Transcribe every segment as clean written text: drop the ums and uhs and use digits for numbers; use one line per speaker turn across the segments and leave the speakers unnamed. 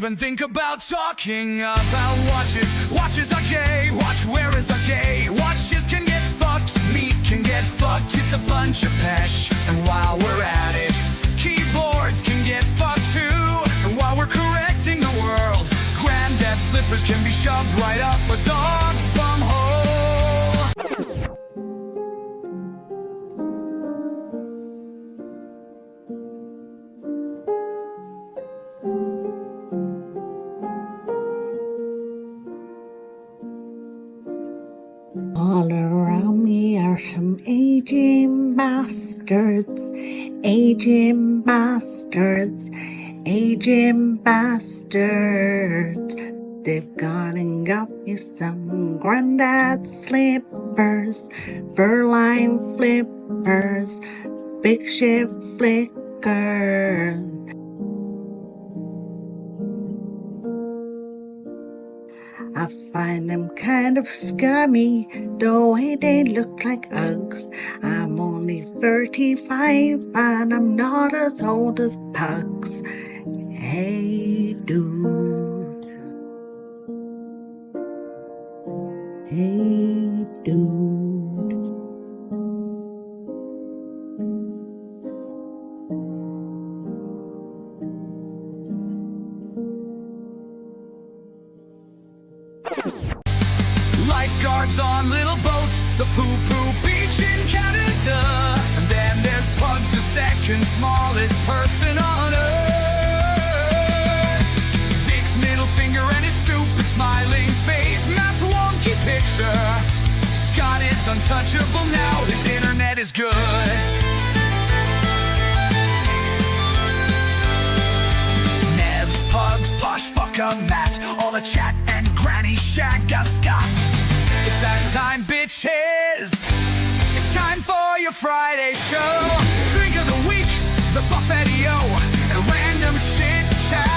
even think about talking about watches. Watches are gay, watch wearers are gay. Watches can get fucked, meat can get fucked. It's a bunch of pesh, and while we're at it, keyboards can get fucked too. And while we're correcting the world, granddad slippers can be shoved right up a dog's bum hole.
All around me are some aging bastards, aging bastards, aging bastards. They've gone and got me some granddad slippers, fur-lined flippers, big shit flickers. I find them kind of scummy, the way they look like Uggs. I'm only 35 and I'm not as old as Pugs. Hey dude. Hey dude.
Lifeguards on little boats, the poo-poo beach in Canada. And then there's Pugs, the second smallest person on earth. Vic's middle finger and his stupid smiling face, Matt's wonky picture. Scott is untouchable now, his internet is good. Nevs, Pugs, Posh, Fucker, Matt, all the chat and Granny Shagga Scott. It's that time, bitches. It's time for your Friday show. Drink of the week, the buffet-o, and random shit chat.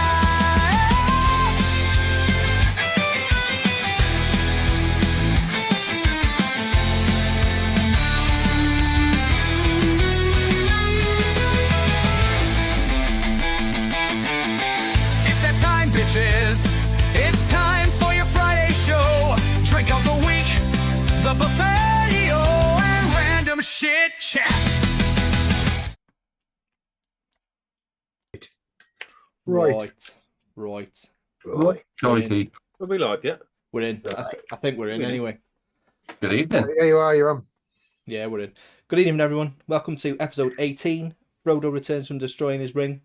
It's that time, bitches. It's time for your Friday show. Drink of the week, the buffet-o, and random shit chat.
Right.
Jolly.
Well, we like it.
We're in. I think we're in anyway.
Good evening.
Yeah, you are. You're on.
Yeah, we're in. Good evening, everyone. Welcome to episode 18. Frodo returns from destroying his ring.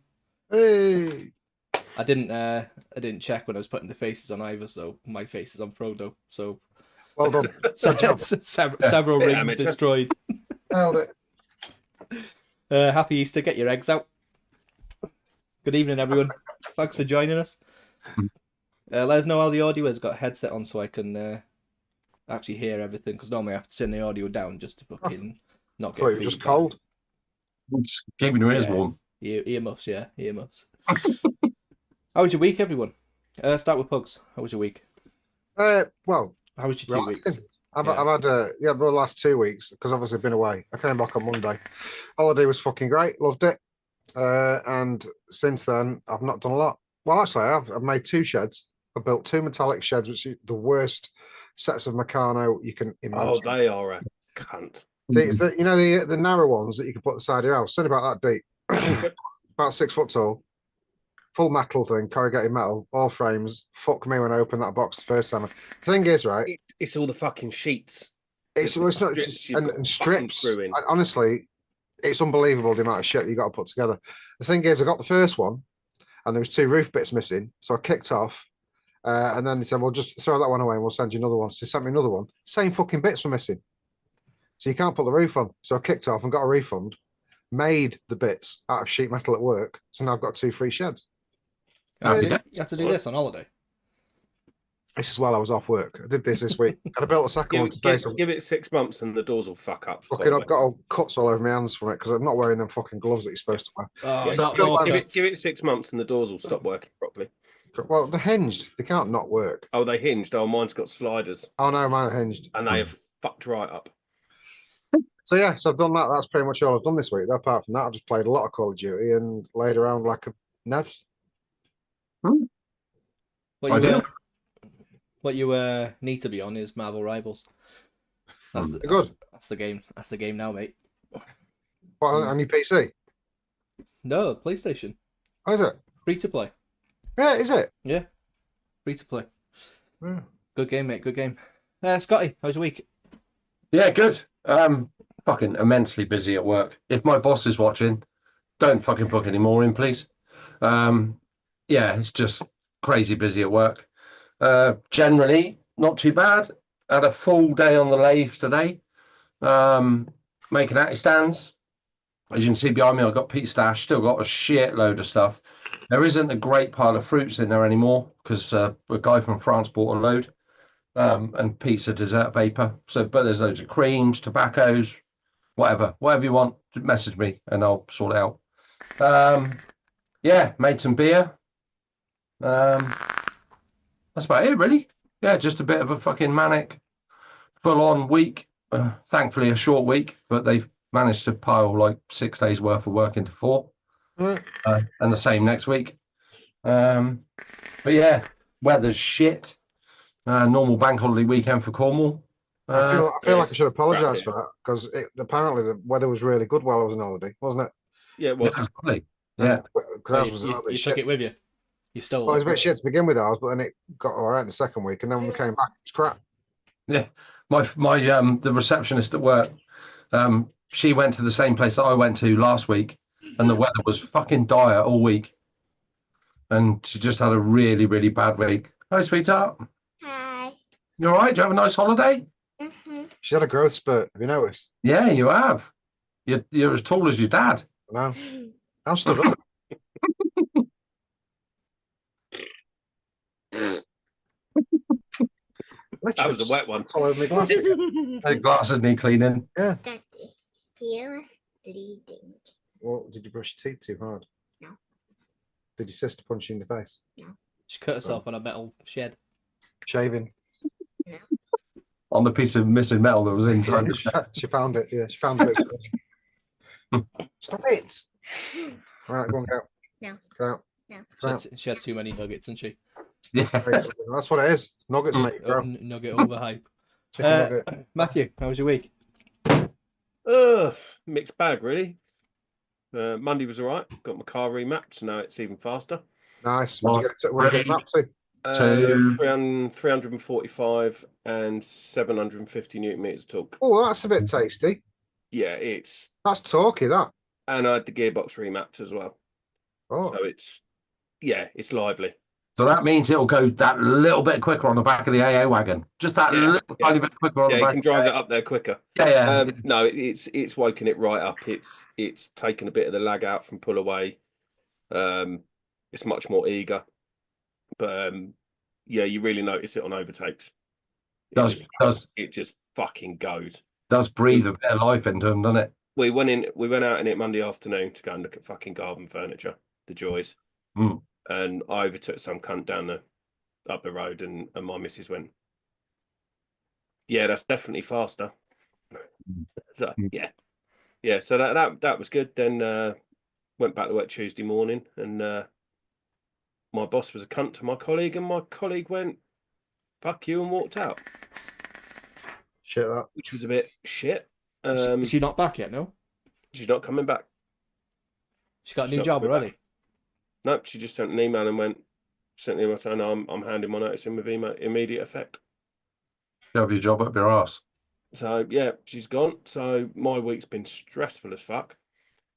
Hey.
I didn't check when I was putting the faces on either, so my face is on Frodo. So
Well done.
several rings
amateur.
destroyed.
Nailed it.
Happy Easter. Get your eggs out. Good evening, everyone. Thanks for joining us. Let us know how the audio is. Got a headset on so I can actually hear everything, because normally I have to turn the audio down just to fucking not get
Thought you were just
feedback.
cold.
Keeping your ears
Yeah.
warm.
Earmuffs, yeah, earmuffs. How was your week, everyone? Start with Pugs. How was your week?
Well,
How was your 2
relaxing.
weeks?
I've
Yeah.
had the last 2 weeks because obviously I've been away. I came back on Monday. Holiday was fucking great. Loved it. And since then, I've not done a lot. Well, actually, I have. I've made 2 sheds. I built 2 metallic sheds, which are the worst sets of Meccano you can imagine.
Oh, they are a cunt.
The narrow ones that you can put at the side of your house. It's only about that deep, about 6 foot tall, full metal thing, corrugated metal, all frames. Fuck me when I opened that box the first time. The thing is, right?
It's all the fucking sheets.
It's not
strips
just
you've got
and strips.
fucking through in.
Honestly, it's unbelievable the amount of shit that you got to put together. The thing is, I got the first one, and there was 2 roof bits missing, so I kicked off. And then he said, "Well, just throw that one away, and we'll send you another one." So he sent me another one. Same fucking bits were missing, so you can't put the roof on. So I kicked off and got a refund. Made the bits out of sheet metal at work, so now I've got 2 free sheds.
You had to do this on holiday.
This is while I was off work. I did this week. And I built a second one today. So
Give it 6 months and the doors will fuck up.
fucking, I've got all cuts all over my hands from it because I'm not wearing them fucking gloves that you're supposed to wear.
Oh,
Yeah,
not
give it-
more
give
cuts.
it 6 months and the doors will stop working properly.
Well, they're hinged. They can't not work.
Oh, they hinged. Oh, mine's got sliders
Oh no, mine are hinged.
and they have fucked right up.
So yeah, so I've done that. That's pretty much all I've done this week. Apart from that, I've just played a lot of Call of Duty and laid around like a Nevs.
What
I
you
do.
what you need to be on is Marvel Rivals. That's the,
They're good.
that's the game. That's the game now, mate.
What, on your PC?
No, PlayStation.
Oh, is it?
Free to play.
Yeah, is it?
Yeah. Free to play.
Yeah.
Good game, mate. Good game. Scotty, how's your week?
Yeah, good. Fucking immensely busy at work. If my boss is watching, don't fucking book any more in, please. Yeah, it's just crazy busy at work. Generally, not too bad. Had a full day on the lathe today, making atty stands. As you can see behind me, I've got Pete's stash. Still got a shit load of stuff. There isn't a great pile of fruits in there anymore because a guy from France bought a load. And Pete's a dessert vapor. So, but there's loads of creams, tobaccos, whatever you want. Message me and I'll sort it out. Yeah, made some beer. That's about it, really. Yeah, just a bit of a fucking manic, full-on week. Thankfully, a short week, but they've managed to pile like 6 days worth of work into 4, and the same next week. But yeah, weather's shit. Normal bank holiday weekend for Cornwall.
I feel like I should apologise
crap,
for that because apparently the weather was really good while I was on holiday, wasn't it?
Yeah, it
Yeah,
was.
it was lovely. Yeah,
Because ours was a little bit
you
shit.
took it with you. You stole
Well, it was a
it.
bit shit to begin with ours, but then it got all right in the second week, and then when we came back, it was crap.
yeah. My the receptionist at work, she went to the same place that I went to last week, and the weather was fucking dire all week, and she just had a really, really bad week. Hi, sweetheart.
Hi.
You all right? Do you have a nice holiday?
Mm-hmm.
She had a growth spurt. Have you noticed?
Yeah, you have. You're as tall as your dad.
No, I'm stood up.
That was a wet one.
All over my glasses.
The glasses need cleaning.
Daddy, he was bleeding.
Well, did you brush your teeth too hard?
No.
Did your sister punch you in the face?
She cut herself on a metal shed.
Shaving.
On the piece of missing metal that was inside the shed.
She found it. Yeah, she found it. Stop it! Right, go on, go.
No.
Go out.
No.
She had too many nuggets, didn't she?
Yeah.
That's what it is. Nuggets make you grow.
Nugget overhype.
Chicken nugget.
Matthew, how was your week?
Mixed bag, really. Monday was all right. Got my car remapped, so now it's even faster.
Nice. What did you get up to?
345 and 750 newton meters of torque.
Oh, that's a bit tasty.
Yeah, it's
That's talky, that.
and I had the gearbox remapped as well.
Oh,
So it's lively.
So that means it'll go that little bit quicker on the back of the AA wagon. Just that
Yeah,
little
yeah.
tiny bit quicker on
Yeah,
the
you
back.
can drive it up there quicker.
Yeah.
No, it's woken it right up. It's taken a bit of the lag out from pull away. It's much more eager, but yeah, you really notice it on overtakes. It just fucking goes.
Does breathe a bit of life into them, doesn't it?
We went out in it Monday afternoon to go and look at fucking garden furniture, the joys.
Mm.
And I overtook some cunt up the road, and my missus went, "Yeah, that's definitely faster." So yeah. So that was good. Then went back to work Tuesday morning, and my boss was a cunt to my colleague, and my colleague went, "Fuck you," and walked out,
shit, that.
which was a bit shit.
Is she not back yet? No,
She's not coming back.
she got a
She's
new
not
job
coming
already.
Nope, she just sent an email and sent an email saying, I'm handing my notice in with immediate effect.
You have your job up your arse.
So yeah, she's gone. So my week's been stressful as fuck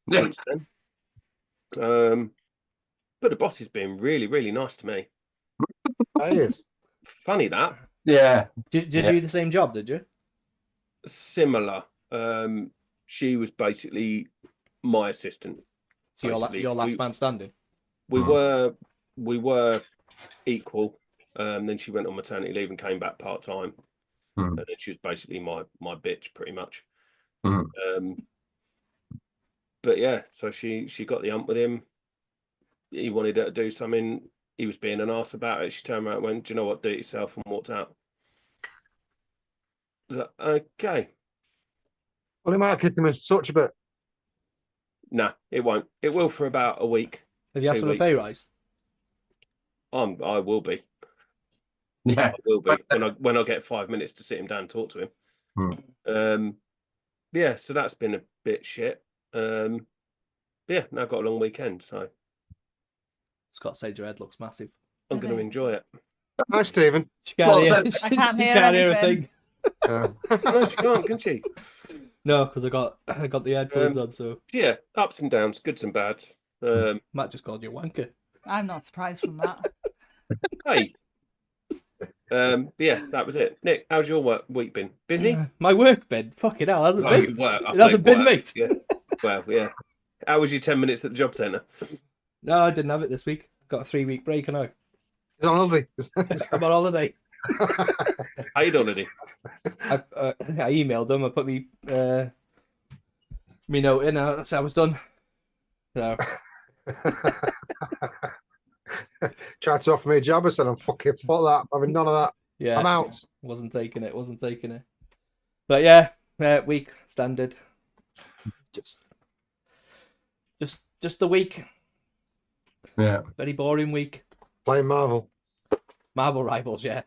Yeah.
since then. But the boss has been really, really nice to me.
That is.
Funny that.
Yeah.
Did you do the same job? Did you?
Similar. She was basically my assistant.
So
Basically,
your last man standing.
We we were equal. Then she went on maternity leave and came back part time. And then she was basically my bitch, pretty much. But yeah, so she got the ump with him. He wanted her to do something. He was being an arse about it. She turned around and went, "Do you know what? Do it yourself," and walked out. I was like, okay.
Well, he might kick him into touch a bit.
Nah, it won't. It will for about a week.
Have you asked
2
for a
weeks.
pay rise?
I will be.
Yeah.
I will be when I get 5 minutes to sit him down and talk to him. Yeah, so that's been a bit shit. Yeah, now I've got a long weekend, so
Scott said your head looks massive.
I'm going to enjoy it.
Hi, Stephen.
She can't
Well
hear.
said.
She
I can't hear
can't hear a
anything.
thing.
No, she can't, can she?
No, because I got the headphones on. So
Yeah, ups and downs, goods and bads.
Matt just called you a wanker.
I'm not surprised from that.
Hey. Yeah, that was it. Nick, how's your week been? Busy?
My work been fucking hell hasn't
Oh,
been.
work. I
It
say
hasn't been,
work.
mate.
Yeah. Well, yeah. How was your 10 minutes at the job centre?
No, I didn't have it this week. Got a 3-week break, and
He's on holiday.
I'm on holiday.
Paid holiday.
I emailed them. I put me note in. I said I was done. So
Tried to offer me a job. I said, I'm fucking fuck that. I'm having none of that.
yeah,
I'm out.
Wasn't taking it. But yeah, week standard. Just the week.
Yeah.
Very boring week.
Playing Marvel.
Marvel Rivals, yeah.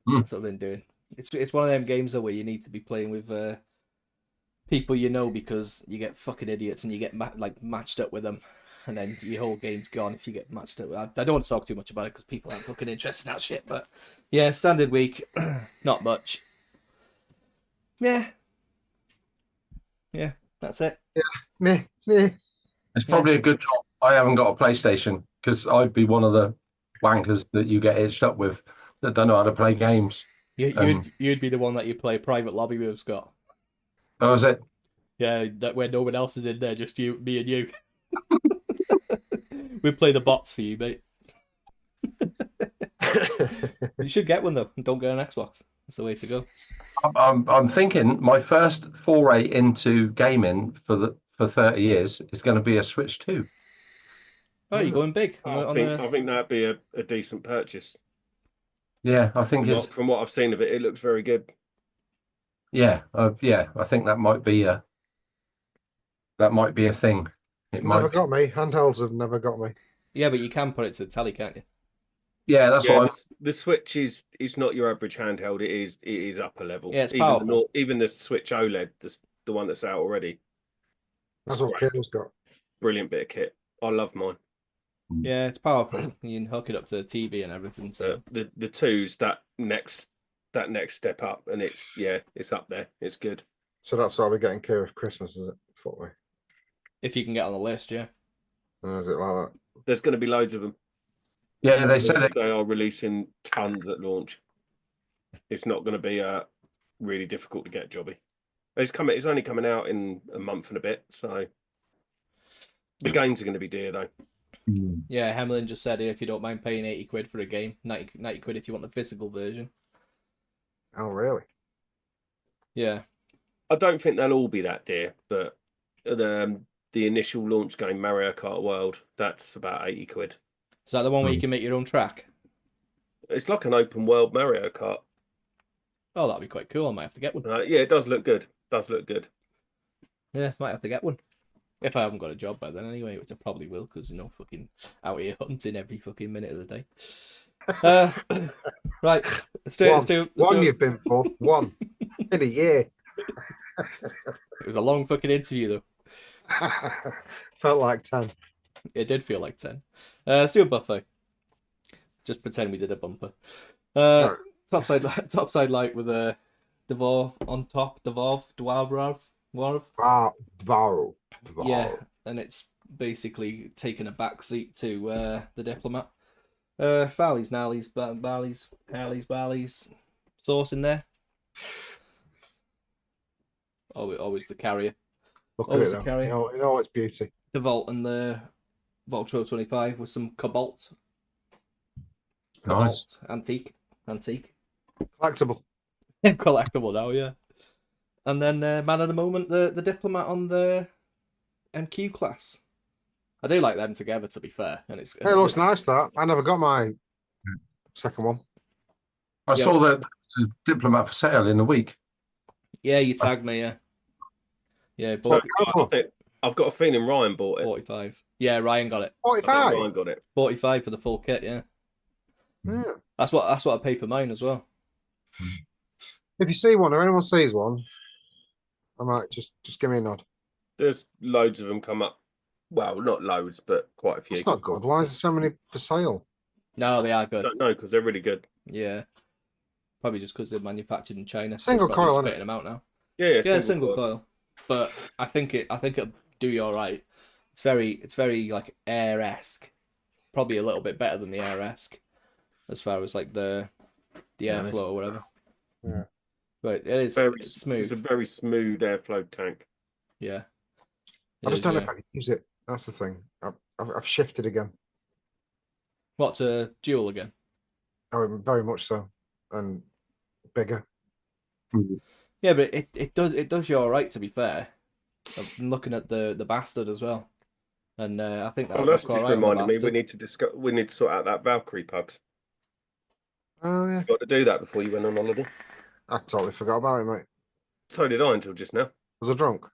That's what I've been doing. It's one of them games though where you need to be playing with people you know, because you get fucking idiots and you get matched up with them, and then your whole game's gone if you get matched up. I don't want to talk too much about it because people aren't fucking interested in that shit. But yeah, standard week, not much. Yeah, that's it.
Meh.
It's probably a good job I haven't got a PlayStation, because I'd be one of the wankers that you get hitched up with that don't know how to play games.
You'd be the one that you play private lobby with, Scott.
Oh, is it?
Yeah, that where no one else is in there, just you, me, and you. We play the bots for you, mate. You should get one though, and don't get an Xbox. That's the way to go.
I'm thinking my first foray into gaming for 30 years is going to be a Switch 2.
Oh, you're going big.
I think that'd be a decent purchase.
Yeah, I think it's
From what I've seen of it, it looks very good.
yeah, I think that might be a thing.
It's never got me. Handhelds have never got me.
Yeah, but you can put it to the telly, can't you?
Yeah, that's what
the Switch is not your average handheld. It is upper level.
Yeah, it's powerful.
Even the Switch OLED, the one that's out already.
That's what Kale's got.
Brilliant bit of kit. I love mine.
Yeah, it's powerful. You can hook it up to the TV and everything. So
the twos, that next step up, and it's up there. It's good.
So that's why we're getting Kira for Christmas, is it? Footwear.
if you can get on the list, yeah.
Oh, is it like that?
There's going to be loads of them.
Yeah, they said it.
They are releasing tons at launch. It's not going to be really difficult to get, Jobby. It's only coming out in a month and a bit, so the games are going to be dear though.
Yeah, Hemlin just said if you don't mind paying 80 quid for a game, 90 quid if you want the physical version.
Oh, really?
Yeah.
I don't think they'll all be that dear, but the initial launch game, Mario Kart World, that's about 80 quid.
Is that the one where you can make your own track?
It's like an open world Mario Kart.
Oh, that'd be quite cool. I might have to get one.
Yeah, it does look good. Does look good.
Yeah, might have to get one. If I haven't got a job by then anyway, which I probably will, because, fucking out here hunting every fucking minute of the day. Right, let's do it.
One you've been for. One. In a year.
It was a long fucking interview, though.
Felt like 10.
It did feel like 10. Let's do a buffet. Just pretend we did a bumper. Topside light with a Dwarf on top. Dwarf.
Dvarro.
Yeah, and it's basically taken a back seat to the Diplomat. Farley's, Narley's, Barley's, Harley's, Barley's sauce in there. Always the carrier.
Look
Always
at
a
it,
carrier.
though. You know its beauty.
The Vault and the Voltro 25 with some Cobalt.
Nice.
Antique.
Collectible.
Collectible now, yeah. And then man of the moment, the Diplomat on the MQ class. I do like them together, to be fair. And it
Looks nice, that. I never got my second one.
I saw that Diplomat for sale in a week.
Yeah, you tagged me, yeah. Yeah,
So, I've got a feeling Ryan bought it.
45. Yeah, Ryan got it.
45?
Ryan got it.
45 for the full kit, yeah.
Yeah.
That's what I pay for mine as well.
If you see one or anyone sees one, I might just give me a nod.
There's loads of them come up. Well, not loads, but quite a few.
It's not good. Why is there so many for sale?
No, they are
I
good.
don't know because they're really good.
Yeah, probably just because they're manufactured in China.
Single
They're probably
coil, innit?
spitting them out now.
Yeah,
Yeah, single coil. But I think it'll do you all right. It's very like Air-esque. Probably a little bit better than the Air-esque as far as like the airflow or whatever.
Yeah.
But it is
Very,
it's smooth.
It's a very smooth airflow tank.
Yeah.
I just don't know if I can use it. That's the thing. I've shifted again.
What, to dual again?
Oh, very much so, and bigger.
Yeah, but it does you all right, to be fair. I've been looking at the bastard as well, and I think
Well,
that's
that's
quite
just
right on the
reminded me we
bastard.
need to discuss. We need to sort out that Valkyrie Pugs.
Oh yeah,
Got to do that before you went on holiday.
I totally forgot about it, mate.
So did I until just now.
Was I drunk?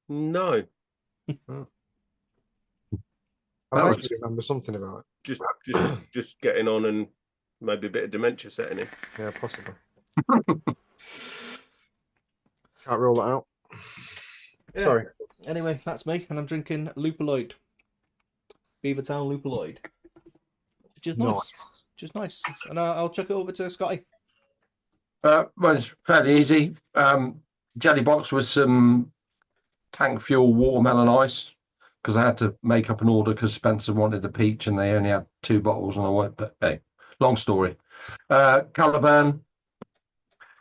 No,
I
That
vaguely
was-
remember something about it.
just getting on and maybe a bit of dementia setting in.
Yeah, possibly. Can't rule that out.
Yeah.
Sorry.
Anyway, that's me, and I'm drinking Lupaloid, Beavertown Lupaloid, which is nice. Just nice. And I'll chuck it over to Scotty.
Well, it's fairly easy. Jelly box with some tank fuel watermelon ice because I had to make up an order because Spencer wanted the peach and they only had 2 bottles and I went, but hey, long story. Caliburn.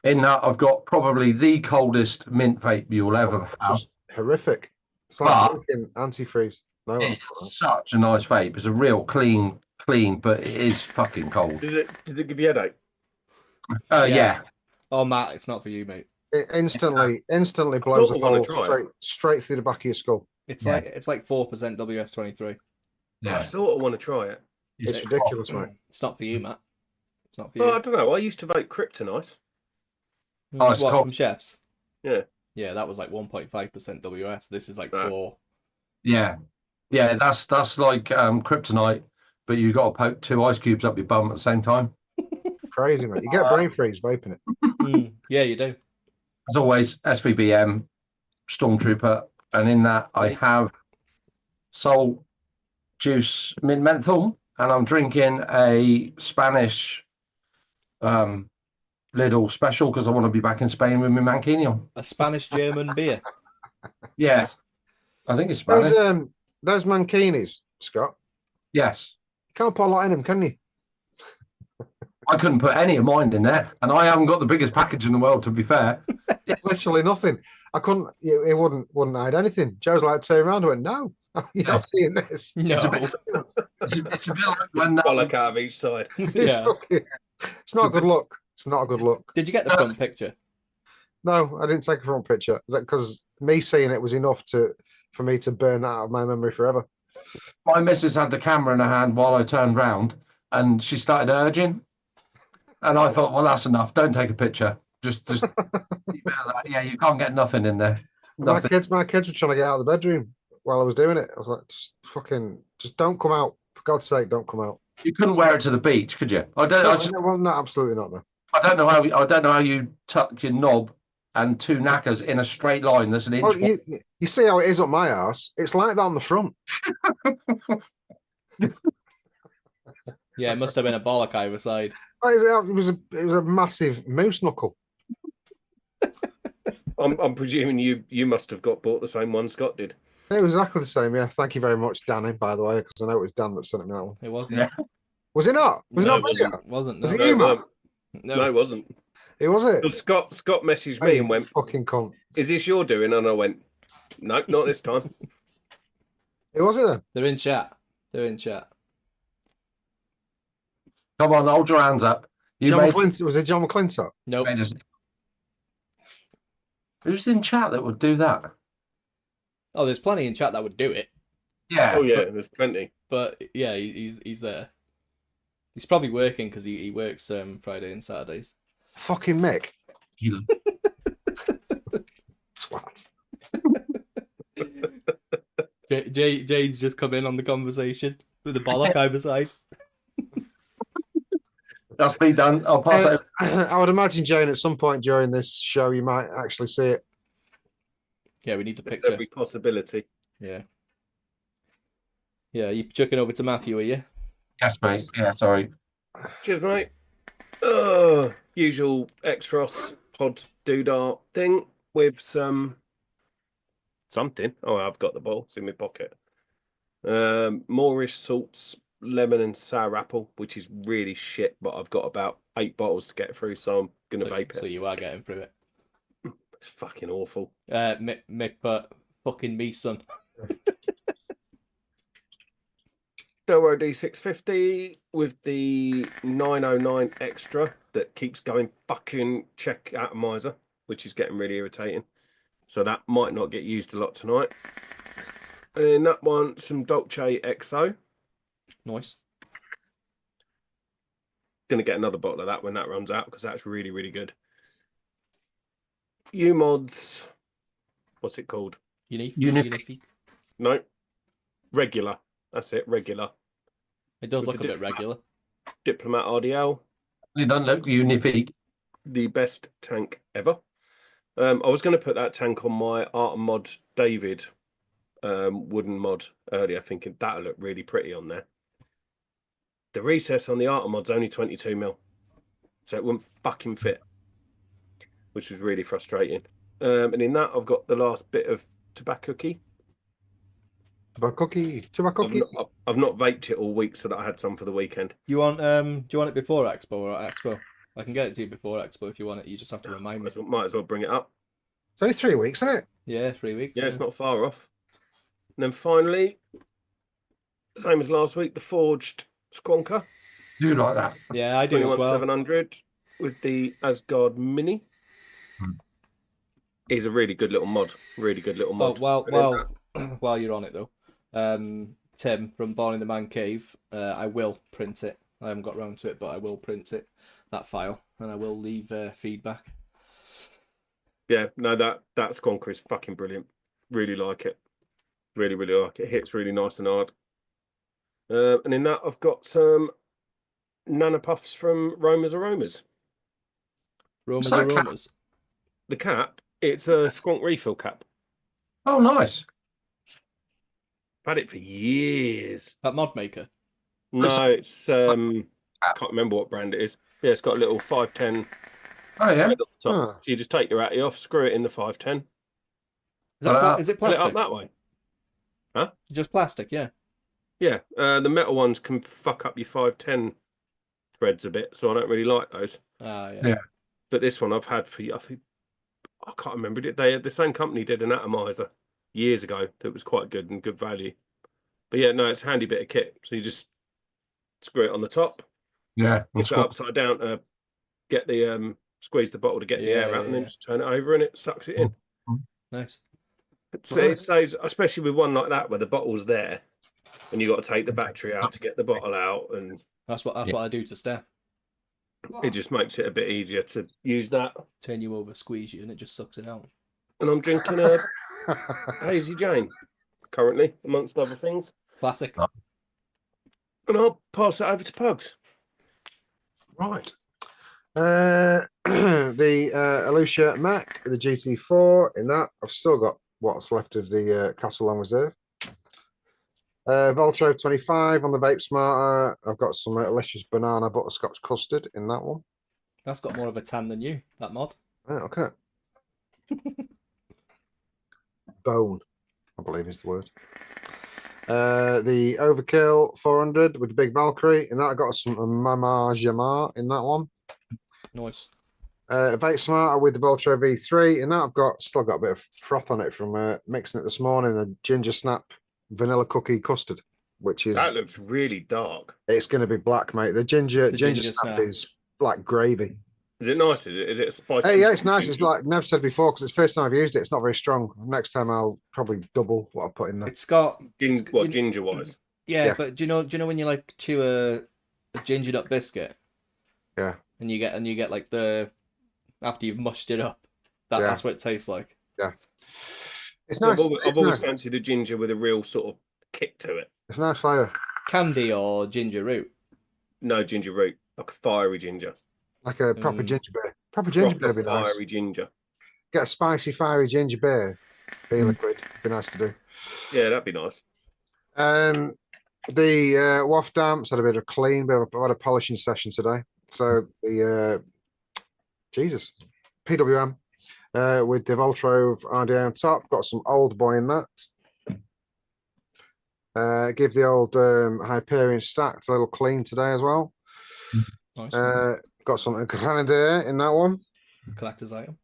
In that, I've got probably the coldest mint vape you'll ever have.
Just horrific. It's like
But-
drinking antifreeze. No,
It's
that's not
such a nice vape. It's a real clean, but it is fucking cold.
Did it give you a headache?
Yeah.
Oh, Matt, it's not for you, mate.
it instantly blows
Sort
a
of wanna
hole
try it.
straight through the back of your skull.
It's
Yeah.
like 4% WS-23.
I
Yeah.
sort of want to try it.
It's ridiculous, mate.
It's not for you, Matt. It's not for you.
Well, I don't know. I used to vape Kryptonite.
Oh, it's
What,
cold.
from Chefs?
Yeah.
Yeah, that was like 1.5% WS. This is like
Right.
4.
Yeah. That's like kryptonite, but you got to poke 2 ice cubes up your bum at the same time.
Crazy, mate. You get brain freeze vaping it.
Yeah, you do.
As always, SVBM, Stormtrooper, and in that I have Soul Juice Mint Menthol, and I'm drinking a Spanish Lidl special because I want to be back in Spain with my Mancini on.
A Spanish-German beer.
Yeah, I think it's Spanish.
Those mankinis, Scott.
Yes,
You can't put a lot in them, can you?
I couldn't put any of mine in there, and I haven't got the biggest package in the world, to be fair.
Literally nothing. I couldn't. It wouldn't hide anything. Joe's like turned around and went, "No, you're not seeing this."
No.
It's a bit like when
Bollock out of each side.
Yeah.
It's not a good look. It's not a good look.
Did you get the front picture?
No, I didn't take a front picture because me seeing it was enough for me to burn that out of my memory forever.
my missus had the camera in her hand while I turned round, and she started urging, and I thought, well, that's enough. Don't take a picture. Just keep it at that. Yeah, you can't get nothing in there. Nothing.
My kids were trying to get out of the bedroom while I was doing it. I was like, just don't come out. For God's sake, don't come out.
You couldn't wear it to the beach, could you? I
No,
don't
absolutely not. No.
know how you tuck your knob and 2 knackers in a straight line. That's an inch.
Well, you see how it is up my arse? It's like that on the front.
Yeah, it must have been a bollock either side.
It was a massive moose knuckle.
I'm presuming you must have bought the same one Scott did.
It was exactly the same. Yeah, thank you very much, Danny. By the way, because I know it was Dan that sent me that one.
It wasn't.
Yeah.
Was it not? Was
No,
it
it
not?
wasn't.
Wasn't
Wasn't. No.
Was it
No,
you,
it
Matt?
weren't. No, it wasn't.
It was it.
So Scott messaged me and went,
"Fucking cunt."
"Is this your doing?" And I went, "No, not this time."
It was it then.
They're in chat. They're in chat.
Come on, hold your hands up. You
John
made,
McClintock. Was it John McClintock?
Nope.
made us- Who's in chat that would do that?
Oh, there's plenty in chat that would do it.
Yeah.
Oh yeah, there's plenty.
But yeah, he's there. He's probably working because he works Friday and Saturdays.
Fucking Mick.
You-
Twat.
Jade's just come in on the conversation with the bollock either side.
That's me done. I'll pass it.
I would imagine, Jane, at some point during this show, you might actually see it.
Yeah, we need the
It's
picture.
every possibility.
Yeah. Yeah, you chucking over to Matthew, are you?
Yes, mate. Yeah, sorry.
Cheers, mate. Usual X-Ross pod doodah thing with something. Oh, I've got the bottle. It's in my pocket. Moorish salts, lemon and sour apple, which is really shit, but I've got about 8 bottles to get through, so I'm gonna vape it.
So you are getting through it.
It's fucking awful.
Mick, but fucking me, son.
Delro D650 with the 909 extra that keeps going fucking check atomizer, which is getting really irritating. So that might not get used a lot tonight. And in that one, some Dolce XO.
Nice.
Gonna get another bottle of that when that runs out because that's really, really good. U-Mods, what's it called?
Unique.
No, regular. That's it, regular.
It does
With
look
the
a bit regular.
Diplomat RDL,
You don't look unique.
the best tank ever. I was going to put that tank on my Art and Mod David wooden mod earlier, thinking that'll look really pretty on there. The recess on the Art and Mod's only 22 mil, so it wouldn't fucking fit, which was really frustrating. And in that, I've got the last bit of tobacco key.
Tobacco.
I've not vaped it all week, so that I had some for the weekend.
You want do you want it before Expo or at Expo? I can get it to you before Expo if you want it. You just have to remind me.
Might as well bring it up.
It's only 3 weeks, isn't it?
Yeah, 3 weeks.
Yeah, it's not far off. And then finally, same as last week, the forged Squonker.
Do you like that?
Yeah, I do as well.
700 with the Asgard Mini. Is a really good little mod. Really good little mod.
While you're on it though, Tim from Born in the Man Cave, I will print it. I haven't got round to it, but I will print it, that file, and I will leave feedback.
Yeah, no, that Squonker is fucking brilliant. Really like it. Really, really like it. Hits really nice and hard. And in that, I've got some Nana Puffs from Roma's Aromas.
Roma's Aromas.
The cap, it's a Squonk refill cap.
Oh, nice.
I've had it for years.
That mod maker.
No, it's I can't remember what brand it is. Yeah, it's got a little 510.
Oh, yeah.
At the top. You just take your atty off, screw it in the 510.
Is it
Pull it
plastic?
up that way. Huh?
Just plastic, yeah.
Yeah, the metal ones can fuck up your 510 threads a bit, so I don't really like those.
Yeah.
But this one I've had for, I think, I can't remember it. The same company did an atomizer years ago that was quite good and good value. But yeah, no, it's a handy bit of kit. So you just screw it on the top.
Yeah.
Put it upside down to get the squeeze the bottle to get the air out, and then just turn it over and it sucks it in.
Nice.
So it saves, especially with one like that where the bottle's there and you got to take the battery out to get the bottle out, and
That's what I do to Steph.
it just makes it a bit easier to use that.
Turn you over, squeeze you, and it just sucks it out.
And I'm drinking a Hazy Jane currently, amongst other things.
Classic.
And I'll pass it over to Pugs.
Right. The Alucia Mac, the GT4. In that, I've still got what's left of the Castle on Reserve. Voltro 25 on the Vape Smarter. I've got some delicious banana butterscotch custard in that one.
That's got more of a tan than you, that mod.
Yeah, okay. Bone, I believe is the word. The Overkill 400 with the big Valkyrie. In that, I got some Mama Jamar in that one.
Nice.
Vape Smarter with the Voltro V3. In that, I've still got a bit of froth on it from mixing it this morning. A Ginger Snap vanilla cookie custard, which is
That looks really dark.
it's going to be black, mate. The ginger
Ginger
snap
Snap.
is black gravy.
Is it nice? Is it a spicy?
Hey, yeah, it's nice. It's like Nev said before, because it's the first time I've used it. It's not very strong. Next time I'll probably double what I put in there.
It's got
ginger wise?
Yeah, but do you know when you like chew a ginger nut biscuit?
Yeah.
And you get like the after you've mushed it up. That's what it tastes like.
Yeah. It's nice.
I've always fancied a ginger with a real sort of kick to it.
It's a nice flavour.
Candy or ginger root?
No, ginger root. like a fiery ginger.
Like a proper ginger beer. Proper ginger beer would be nice.
Fiery ginger.
Get a spicy, fiery ginger beer. Beer liquid. Be nice to do.
Yeah, that'd be nice.
The waft damps had a bit of clean, I had a polishing session today. So the Jesus, PWM with the Voltrove RDA on top, got some old boy in that. Give the old Hyperion stacked a little clean today as well.
Nice.
Got some Grenadier in that one.
Collector's item.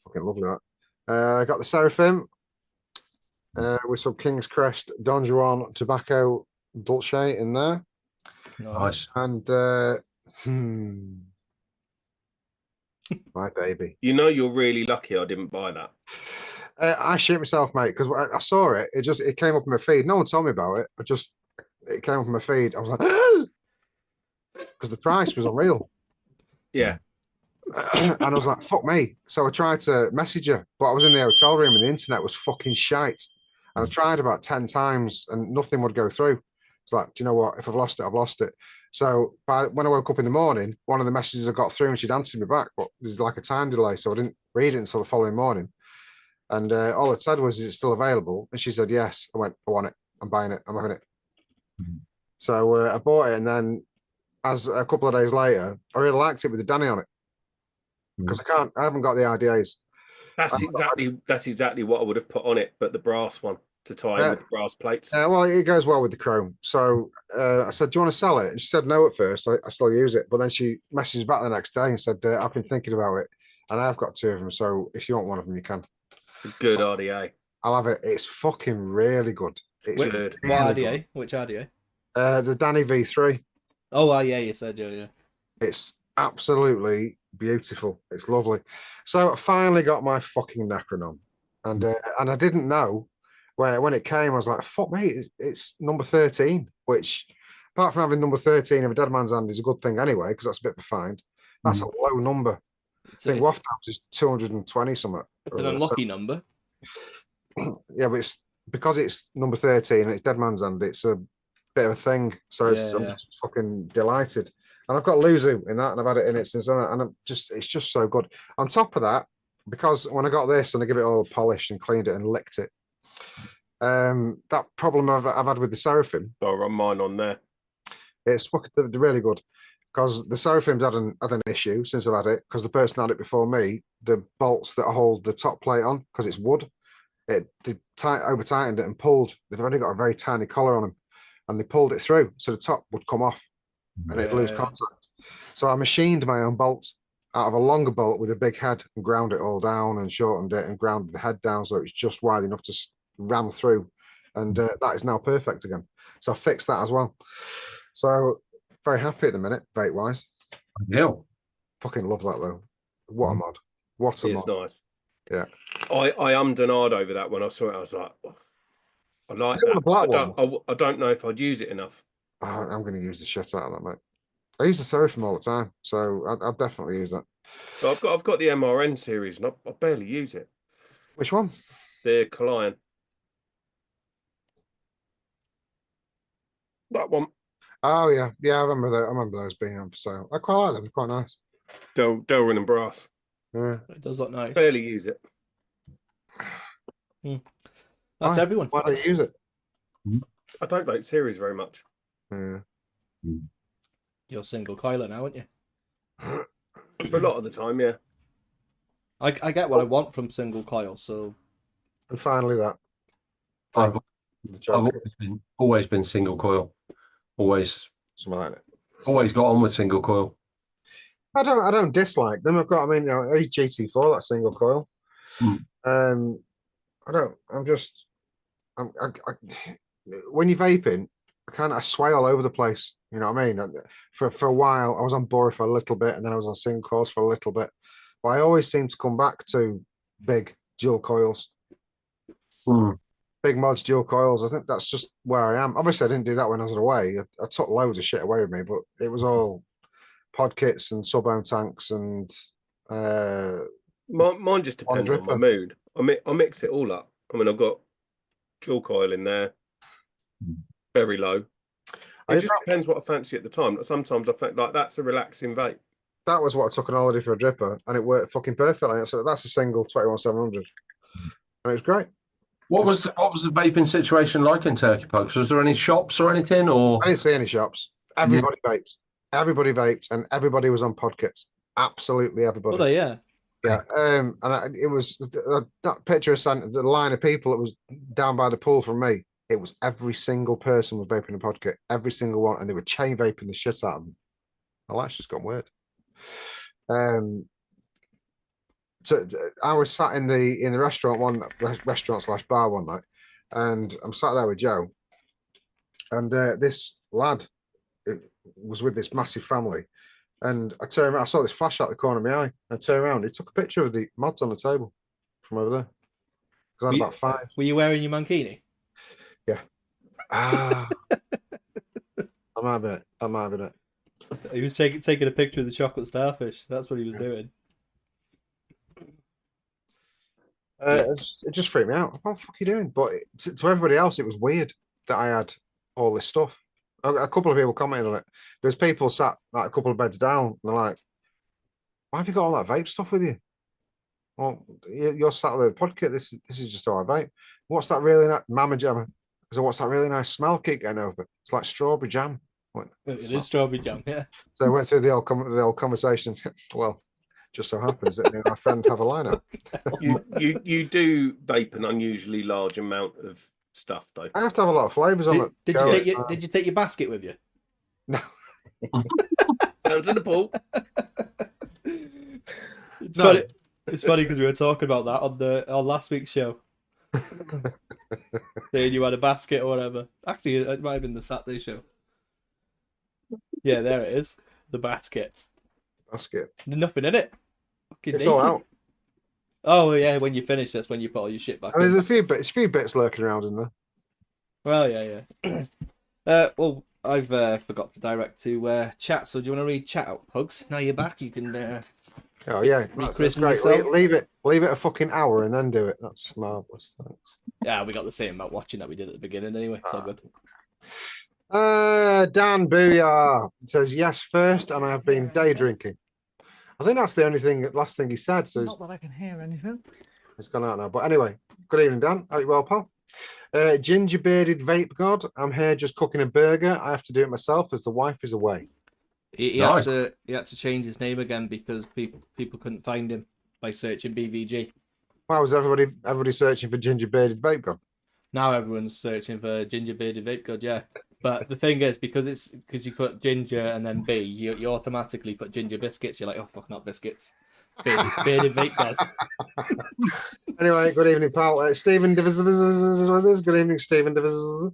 Fucking lovely that. Got the Seraphim with some King's Crest Don Juan Tobacco Dulce in there.
Nice.
And my baby.
You know, you're really lucky I didn't buy that.
I shit myself, mate, because I saw it. It came up in my feed. No one told me about it. It came up in my feed. I was like, because the price was unreal.
Yeah.
And I was like, fuck me. So I tried to message her, but I was in the hotel room and the internet was fucking shite. And I tried about 10 times and nothing would go through. It's like, do you know what? If I've lost it, I've lost it. So when I woke up in the morning, one of the messages I got through and she'd answered me back, but there's like a time delay. So I didn't read it until the following morning. And all it said was, is it still available? And she said, yes. I went, I want it. I'm buying it. I'm having it. So I bought it. And then as a couple of days later, I really liked it with the Danny on it. Because I haven't got the RDAs.
That's exactly what I would have put on it, but the brass one to tie in with the brass plates.
Well, it goes well with the chrome. So I said, do you want to sell it? And she said no at first. I still use it. But then she messaged back the next day and said, I've been thinking about it. And I've got 2 of them. So if you want one of them, you can.
Good RDA.
I'll have it. It's fucking really good. It's
good.
What RDA? Which RDA?
The Danny V3.
Oh, yeah, you said, yeah.
It's absolutely beautiful. It's lovely. So I finally got my fucking Necronom. And I didn't know when it came, I was like, fuck me, it's number 13, which apart from having number 13 of a dead man's hand is a good thing anyway, because that's a bit of a find. That's a low number. I think Waft House is 220 something.
It's an unlucky number.
Yeah, but it's because it's number 13 and it's dead man's hand, it's a bit of a thing. So I'm just fucking delighted. And I've got Luzu in that, and I've had it in it since, and it's just so good. On top of that, because when I got this and I give it all polished and cleaned it and licked it, that problem I've had with the Seraphim.
I'll run mine on there.
It's fucking they're really good. Because the Seraphim's had an issue since I've had it, because the person had it before me, the bolts that hold the top plate on, because it's wood, they over tightened it and pulled. They've only got a very tiny collar on them, and they pulled it through, so the top would come off and it'd lose contact. So I machined my own bolt out of a longer bolt with a big head and ground it all down and shortened it and grounded the head down so it was just wide enough to ram through, and that is now perfect again. So I fixed that as well. So very happy at the minute, vape wise.
Yeah.
Fucking love that though. What a mod. What a mod.
It's nice.
Yeah.
I ummed and ahed over that when I saw it. I was like, oh, I like
The
that.
black one.
I don't know if I'd use it enough.
Oh, I'm going to use the shit out of that, mate. I use the Seraphim all the time, so I'll definitely use that.
But I've got the MRN series, and I barely use it.
Which one?
The Calian. That one.
Oh yeah, I remember those being on for sale. I quite like them. They're quite nice.
Delrin and brass.
Yeah.
It does look nice.
Barely use it.
That's everyone.
Why don't you use it?
I don't vape series very much.
Yeah.
You're single coiler now, aren't you?
But a lot of the time, yeah.
I get what I want from single coil, so.
And finally that.
I've always been single coil. Always got on with single coil.
I don't dislike them. I've got, I use GT4, that single coil. When you're vaping, I sway all over the place. You know what I mean? For a while, I was on Bora for a little bit, and then I was on single coils for a little bit. But I always seem to come back to big dual coils. Big mods, dual coils. I think that's just where I am. Obviously, I didn't do that when I was away. I took loads of shit away with me, but it was all pod kits and sub-ohm tanks and
mine just depends on my mood. I mix it all up. I've got dual coil in there, very low. It just depends what I fancy at the time. Sometimes I think like that's a relaxing vape.
That was what I took on holiday for a dripper, and it worked fucking perfectly. So that's a single 21700, and it was great.
What was the vaping situation like in Turkey, Pugs? Was there any shops or anything? Or
I didn't see any shops. Everybody vaped. Everybody vaped, and everybody was on pod kits. Absolutely everybody.
Well, yeah.
Yeah. It was that picture I sent, the line of people that was down by the pool from me. It was every single person was vaping a pod kit, every single one, and they were chain vaping the shit out of them. My life's just gone weird. So I was sat in the restaurant / bar one night, and I'm sat there with Joe, and this lad was with this massive family, and I turned around, I saw this flash out the corner of my eye. I turned around, he took a picture of the mods on the table from over there. Because I had about 5.
Were you wearing your mankini?
Yeah. I might have been it. I might have been it.
He was taking a picture of the chocolate starfish. That's what he was doing.
It just freaked me out. What the fuck are you doing? But to everybody else, it was weird that I had all this stuff. A couple of people commented on it. There's people sat like a couple of beds down, and they're like, "Why have you got all that vape stuff with you?" Well, you're sat there with a pod kit. This is just all I vape. What's that really nice Mama Jammer? So what's that really nice smell keep getting over? It's like strawberry jam.
It is strawberry jam, yeah.
So I went through the old conversation. Well, just so happens that me and my friend have a lineup.
You do vape an unusually large amount of stuff though.
I have to have a lot of flavors on it.
Did you take your basket with you?
No.
Down to the pool.
It's funny because we were talking about that on last week's show. Saying you had a basket or whatever. Actually, it might have been the Saturday show. Yeah, there it is. The basket.
Basket.
There's nothing in it. Fucking
It's
naked.
all out.
Oh yeah, when you finish, that's when you put all your shit back
And
in.
there's a few bits lurking around in there.
Well, yeah. Well, I've forgot to direct to chat. So do you want to read chat out, Pugs? Now you're back, you can.
Oh yeah, that's
Rechristen
great.
yourself.
Leave it a fucking hour and then do it. That's marvelous. Thanks.
Yeah, we got the same about watching that we did at the beginning anyway. It's all good.
Dan Booyah says yes first, and I have been day drinking. I think that's the last thing he said. So
Not that I can hear anything.
it's gone out now. But anyway, good evening, Dan. Hope you well, pal. Ginger bearded vape god. I'm here just cooking a burger. I have to do it myself as the wife is away.
He
Nice.
had to change his name again because people couldn't find him by searching BVG.
Why was everybody searching for ginger bearded vape god?
Now everyone's searching for ginger bearded vape god, yeah. But the thing is, because you put ginger and then B, you automatically put ginger biscuits. You're like, oh fuck, not biscuits. Bearded vape god.
Anyway, good evening, pal. Stephen Divisiz. Good evening, Stephen Divisiz.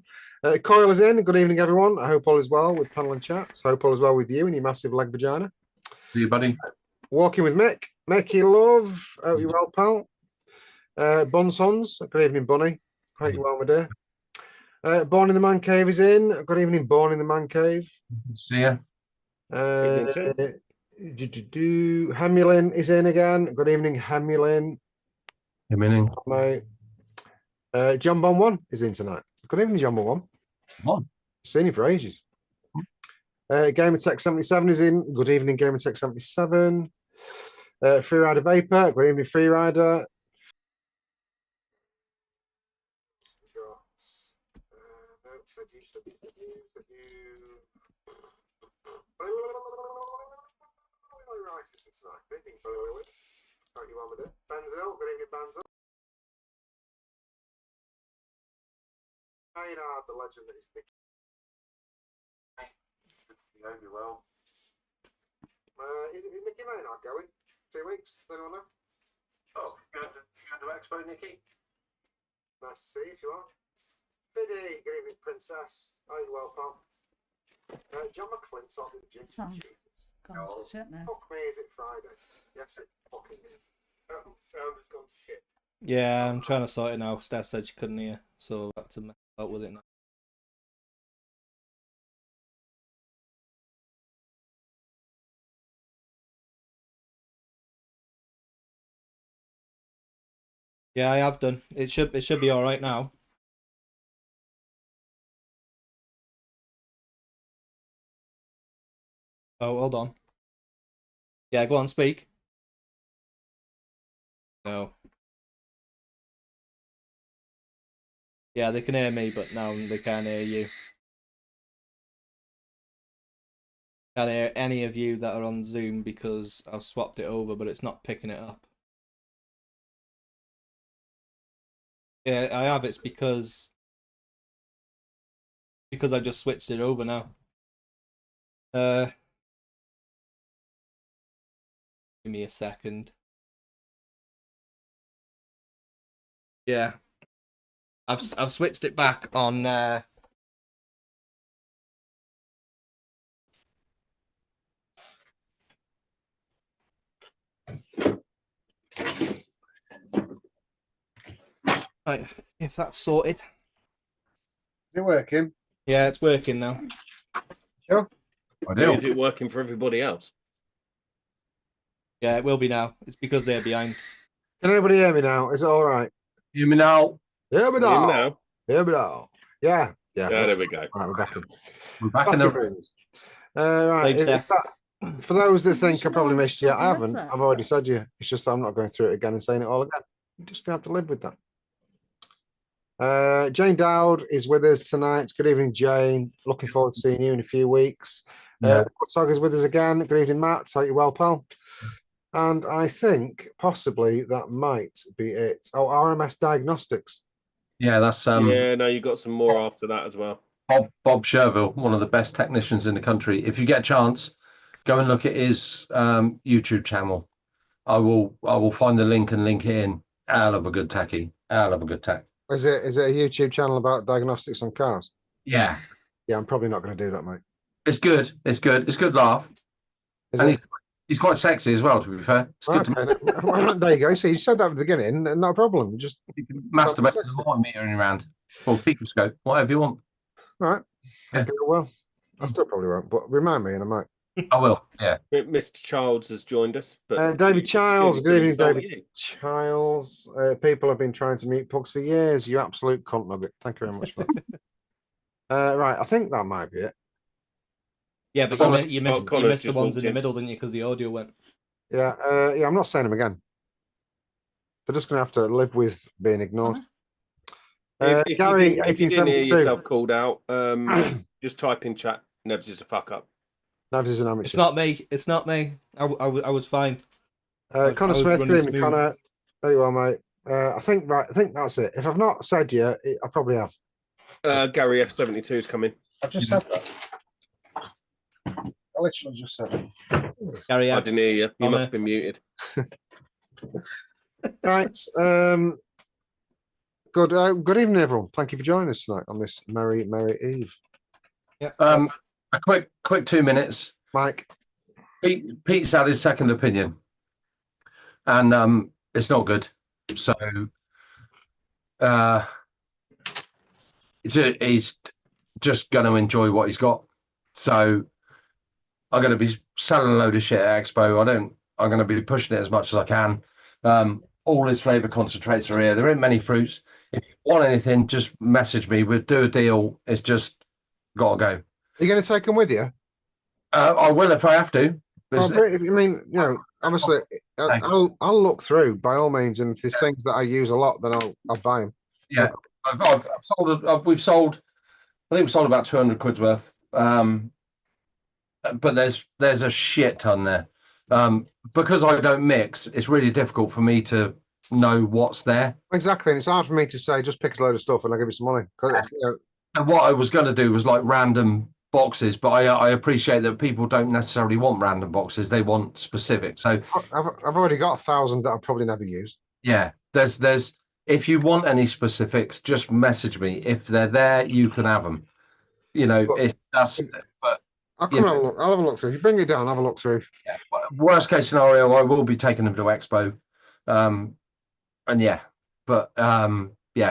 Coil is in. Good evening, everyone. I hope all is well with panel and chat. Hope all is well with you and your massive leg vagina.
see you, buddy.
Walking with Mick. Mickey Love. Hope you well, pal. Bonsons. Good evening, Bunny. Hope you well, my dear. Born in the Man Cave is in. Good evening, Born in the Man Cave.
See ya.
Hemulin is in again. Good evening, Hemulin.
Evening.
Mate. John Bon 1 is in tonight. Good evening, John Bon 1.
On.
Seen him for ages. Gamer Tech 77 is in. Good evening, Gamer Tech 77. Freerider Vapor. Good evening, Freerider. Benzel, good evening, Benzel. Maynard, the legend that is Nicky. You hope you well. Is Nicky Maynard going? 2 weeks? Anyone know? Oh, you going to Expo, Nicky? Nice to see you if you are. Biddy, good evening, Princess. Are you well, pal? John McClintock in Ginger
Sounds
Jesus.
gone to shit now.
Fuck me, is it Friday? Yes, it fucking is. Sound has gone to shit.
Yeah, I'm trying to sort it now. Steph said she couldn't hear, so I have to mess out with it now. Yeah, I have done. It should be all right now. Oh, hold on. Yeah, go on, speak. No. Yeah, they can hear me, but now they can't hear you. Can't hear any of you that are on Zoom because I've swapped it over, but it's not picking it up. Yeah, I have. It's because I just switched it over now. Give me a second. Yeah, I've switched it back on. Right, if that's sorted.
Is it working?
Yeah, it's working now.
Sure.
I
Now,
do.
is it working for everybody else?
Yeah, it will be now. It's because they're behind.
Can anybody hear me now? Is it all right?
Hear me now?
Hear me
Can you hear me
now.
now?
Hear me now. Yeah. Yeah.
Yeah, there we go.
Right, we're back in.
We're back
Back
in
in
the.
business. Right.
Blame Steph.
For those that think I
should
probably
have
missed you, I
stopped
haven't.
that.
I've already said you. It's just that I'm not going through it again and saying it all again. I'm just going to have to live with that. Jane Dowd is with us tonight. Good evening, Jane. Looking forward to seeing you in a few weeks.
Yeah.
Woodstock is with us again. Good evening, Matt. Hope you're well, pal. And I think possibly that might be it. Oh, RMS Diagnostics.
Yeah, that's
Yeah, no, you got some more after that as well.
Bob Sherville, one of the best technicians in the country. If you get a chance, go and look at his YouTube channel. I will find the link and link it in. Hell of a good techie. Hell of a good tech.
Is it a YouTube channel about diagnostics on cars?
Yeah,
Yeah, I'm probably not going to do that, mate.
it's good. It's good. It's good laugh.
Is
And
it?
he's quite sexy as well, to be fair. It's good to
Okay. There you go. See, you said that at the beginning. Not a problem. Just
masturbate to the meter in your hand or picoscope, whatever you want.
right.
Yeah.
Okay, well, I still probably won't, but remind me and I might.
I will. Yeah.
Mr. Childs has joined us. But
David Childs. Good evening,
start
David
with you.
Childs. People have been trying to meet Pugs for years. You absolute cunt nugget. Thank you very much for that. Right, I think that might be it.
Yeah, but
Connor's-
you missed
Connor's
the
just
ones
walked
in the
in.
middle, didn't you? Because the audio went.
Yeah, yeah. I'm not saying them again. They're just going to have to live with being ignored.
If
Gary,
you didn't hear
1872.
yourself called out, just type in chat. Nevs is a fuck up.
Nevs is an amateur.
It's not me. It's not me. I was fine.
Connor
I was
Smith,
running
good evening,
smooth.
Connor. There you are, mate. I think that's it. If I've not said you, I probably have.
Gary F72 is coming.
I've just said that. I literally just said it.
Gary,
I didn't hear you. You
Connor.
must have been muted.
Right. Good evening, everyone. Thank you for joining us tonight on this merry eve.
Yeah.
A quick 2 minutes.
Mike.
Pete's had his second opinion, and it's not good. So, he's just going to enjoy what he's got. So, I'm going to be selling a load of shit at Expo. I'm going to be pushing it as much as I can. All his flavour concentrates are here. There ain't many fruits. If you want anything, just message me. We'll do a deal. It's just got to go.
Are you going to take them with you?
I will if I have to.
Well, I mean, obviously, I'll look through by all means, and if there's things that I use a lot, then I'll buy them.
Yeah, I've sold. We've sold. I think we've sold about 200 quid's worth. But there's a shit ton there. Because I don't mix, it's really difficult for me to know what's there.
Exactly, and it's hard for me to say just pick a load of stuff and I'll give you some money.
And what I was going to do was like random boxes, but I appreciate that people don't necessarily want random boxes; they want specific. So
I've already got 1,000 that I'll probably never use.
Yeah, there's if you want any specifics, just message me. If they're there, you can have them.
I'll come and have a look. I'll have a look through. If you bring it down, I'll have a look through.
Yeah, worst case scenario, I will be taking them to Expo.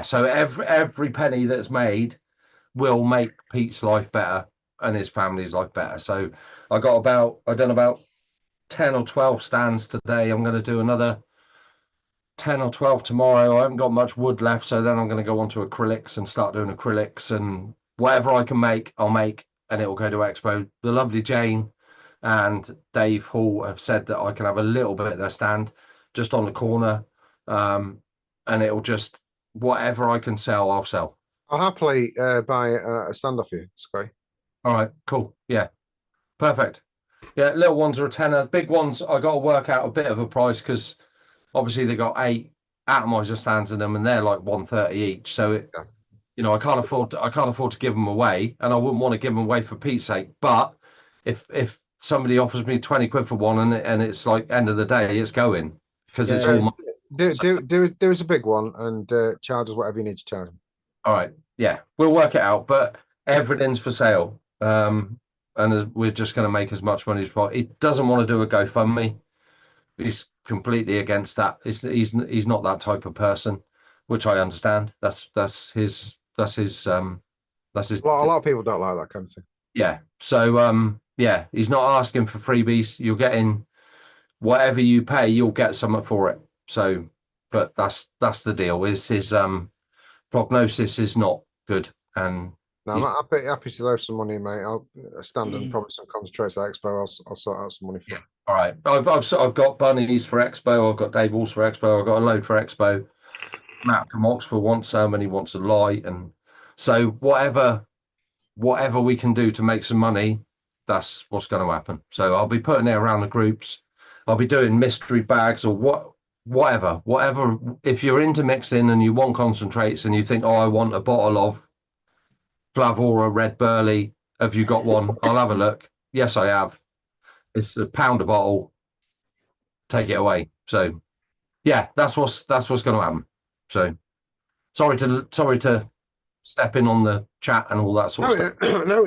So every penny that's made will make Pete's life better and his family's life better. So I've done about 10 or 12 stands today. I'm going to do another 10 or 12 tomorrow. I haven't got much wood left, so then I'm going to go on to acrylics and start doing acrylics, and whatever I can make, I'll make, and it will go to Expo. The lovely Jane and Dave Hall have said that I can have a little bit of their stand just on the corner, and it'll just whatever I can sell, I'll sell.
I'll happily buy a stand off you, Sky.
All right, cool. Yeah, perfect. Yeah, little ones are a tenner. Big ones, I got to work out a bit of a price because obviously they got 8 atomizer stands in them, and they're like 130 each. So it,
Yeah.
you know, I can't afford to give them away, and I wouldn't want to give them away for Pete's sake. But if somebody offers me 20 quid for one, and it's like end of the day, it's going because it's
Yeah,
all.
Do us a big one and charge us whatever you need to charge them.
All right, yeah, we'll work it out, but everything's for sale. And we're just going to make as much money as possible. He doesn't want to do a GoFundMe. He's completely against that. He's not that type of person, which I understand. That's his.
A lot of people don't like that kind of thing.
Yeah. So yeah, he's not asking for freebies. You're getting whatever you pay, you'll get something for it. So, but that's the deal. His prognosis is not good, and
No, I'm happy to throw some money, mate. I'll stand and probably some concentrates at Expo. I'll sort out some money for it.
all right. I've got bunnies for Expo. I've got Dave Walls for Expo. I've got a load for Expo. Matt from Oxford wants some, and he wants a light, and so whatever we can do to make some money, that's what's going to happen. So I'll be putting it around the groups. I'll be doing mystery bags or whatever. If you're into mixing and you want concentrates and you think, oh, I want a bottle of Flavora Red Burley, have you got one? I'll have a look. Yes, I have. It's £1 a bottle. Take it away. So yeah, that's what's going to happen. So sorry to step in on the chat and all that sort of stuff.
No,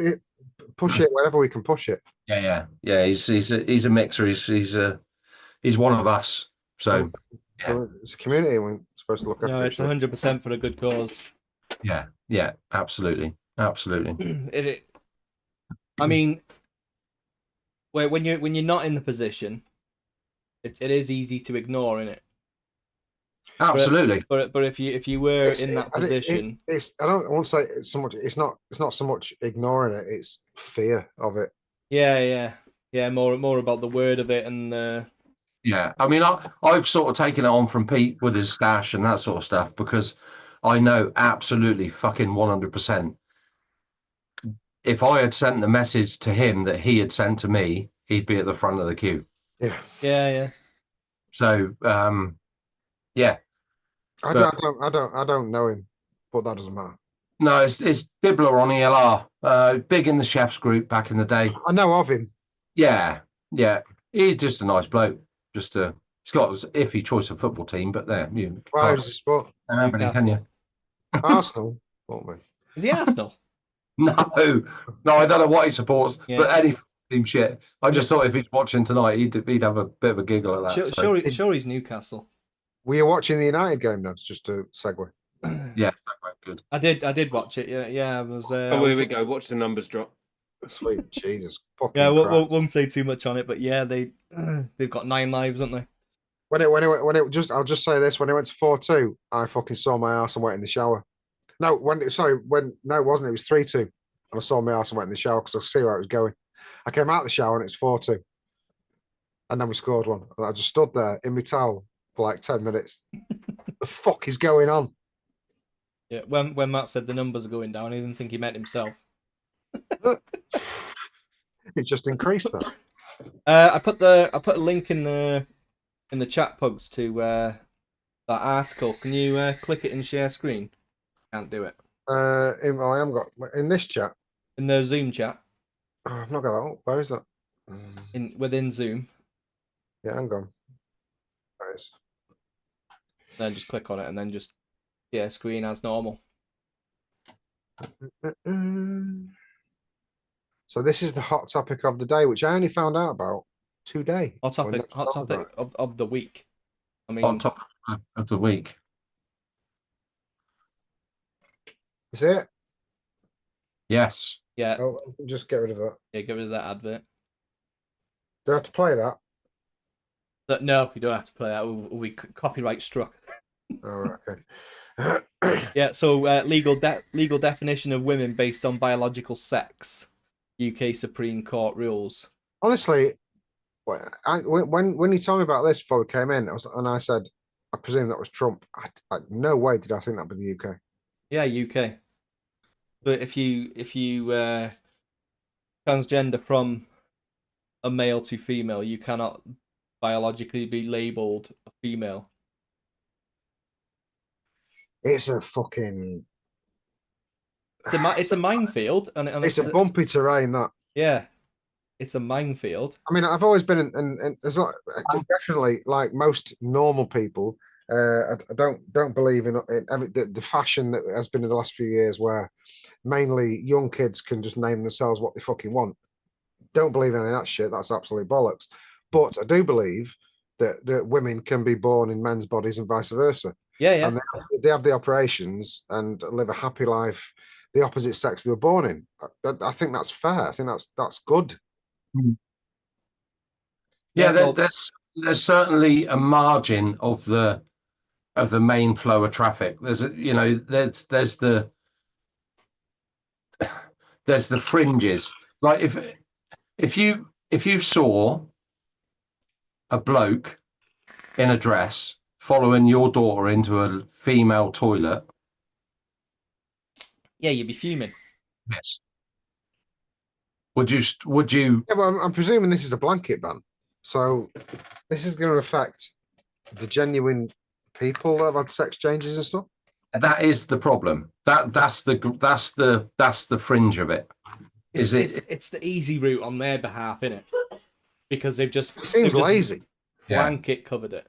push it wherever we can push it.
Yeah. He's a mixer. He's one of us. So yeah.
It's a community. We're supposed to look after.
No, it's 100% for a good cause.
Yeah, absolutely.
I mean, when you're not in the position, it is easy to ignore, isn't it?
Absolutely.
But if you were in that position,
I won't say it's so much. It's not so much ignoring it. It's fear of it.
Yeah. More about the word of it and.
Yeah, I mean, I've sort of taken it on from Pete with his stash and that sort of stuff because I know absolutely fucking 100%. If I had sent the message to him that he had sent to me, he'd be at the front of the queue.
Yeah.
So, yeah.
I don't know him, but that doesn't matter.
No, it's Dibbler on ELR, big in the chefs group back in the day.
I know of him.
Yeah. He's just a nice bloke. He's got an iffy choice of football team, but there.
Why does he support?
Can you?
Arsenal, won't we?
Is he Arsenal?
No, I don't know what he supports,
Yeah.
but any team shit. I just thought if he's watching tonight, he'd have a bit of a giggle at that.
Sure, he's Newcastle.
Were you watching the United game now? Just to segue.
Yeah, good.
I did watch it. Yeah. I was.
Here we go. Watch the numbers drop.
Sweet Jesus.
Yeah, won't say too much on it, but yeah, they've got 9 lives, haven't they?
I'll just say this: when it went to 4-2, I fucking saw my ass and went in the shower. No, it wasn't. It was 3-2, and I saw my ass and went in the shower because I see where it was going. I came out of the shower and it's 4-2, and then we scored one. And I just stood there in my towel for like 10 minutes. The fuck is going on?
Yeah, when Matt said the numbers are going down, I didn't think he meant himself.
It just increased that.
I put a link in the chat, Pugs, to that article. Can you click it and share screen? Can't do it.
I haven't got in this chat.
In the Zoom chat.
Oh, I've not got that. Where is that?
Within Zoom.
Yeah, hang on. Nice.
Then just click on it and then just share screen as normal.
So this is the hot topic of the day, which I only found out about today.
Hot topic of the week. I mean,
Hot topic of the week.
Is it?
Yes.
Yeah.
Oh, just get rid of that.
Yeah, get rid of that advert.
Do I have to play that?
No, you don't have to play that. We'll be copyright struck.
Oh, okay.
Yeah. So legal definition of women based on biological sex. UK Supreme Court rules.
Honestly, when you told me about this before we came in, I said, I presume that was Trump. No way did I think that'd be the UK.
Yeah, UK. But if you transgender from a male to female, you cannot biologically be labeled a female.
It's a fucking.
It's a minefield, and
It's a bumpy terrain. That.
Yeah, it's a minefield.
I mean, I've always been and there's not definitely like most normal people. I don't believe in the fashion that has been in the last few years, where mainly young kids can just name themselves what they fucking want. Don't believe in any of that shit. That's absolute bollocks. But I do believe that women can be born in men's bodies and vice versa.
Yeah, yeah.
And they have the operations and live a happy life, the opposite sex they were born in. I think that's fair. I think that's good.
Yeah,
well,
there's certainly a margin of the main flow of traffic. There's the fringes. Like if you saw a bloke in a dress following your daughter into a female toilet,
yeah, you'd be fuming.
yes. Would you?
Yeah, well, I'm presuming this is a blanket ban, so this is going to affect the genuine people that have had sex changes and stuff.
That is the problem. That's the fringe of it.
It's the easy route on their behalf, isn't it? Because
It seems lazy.
Blanket covered it.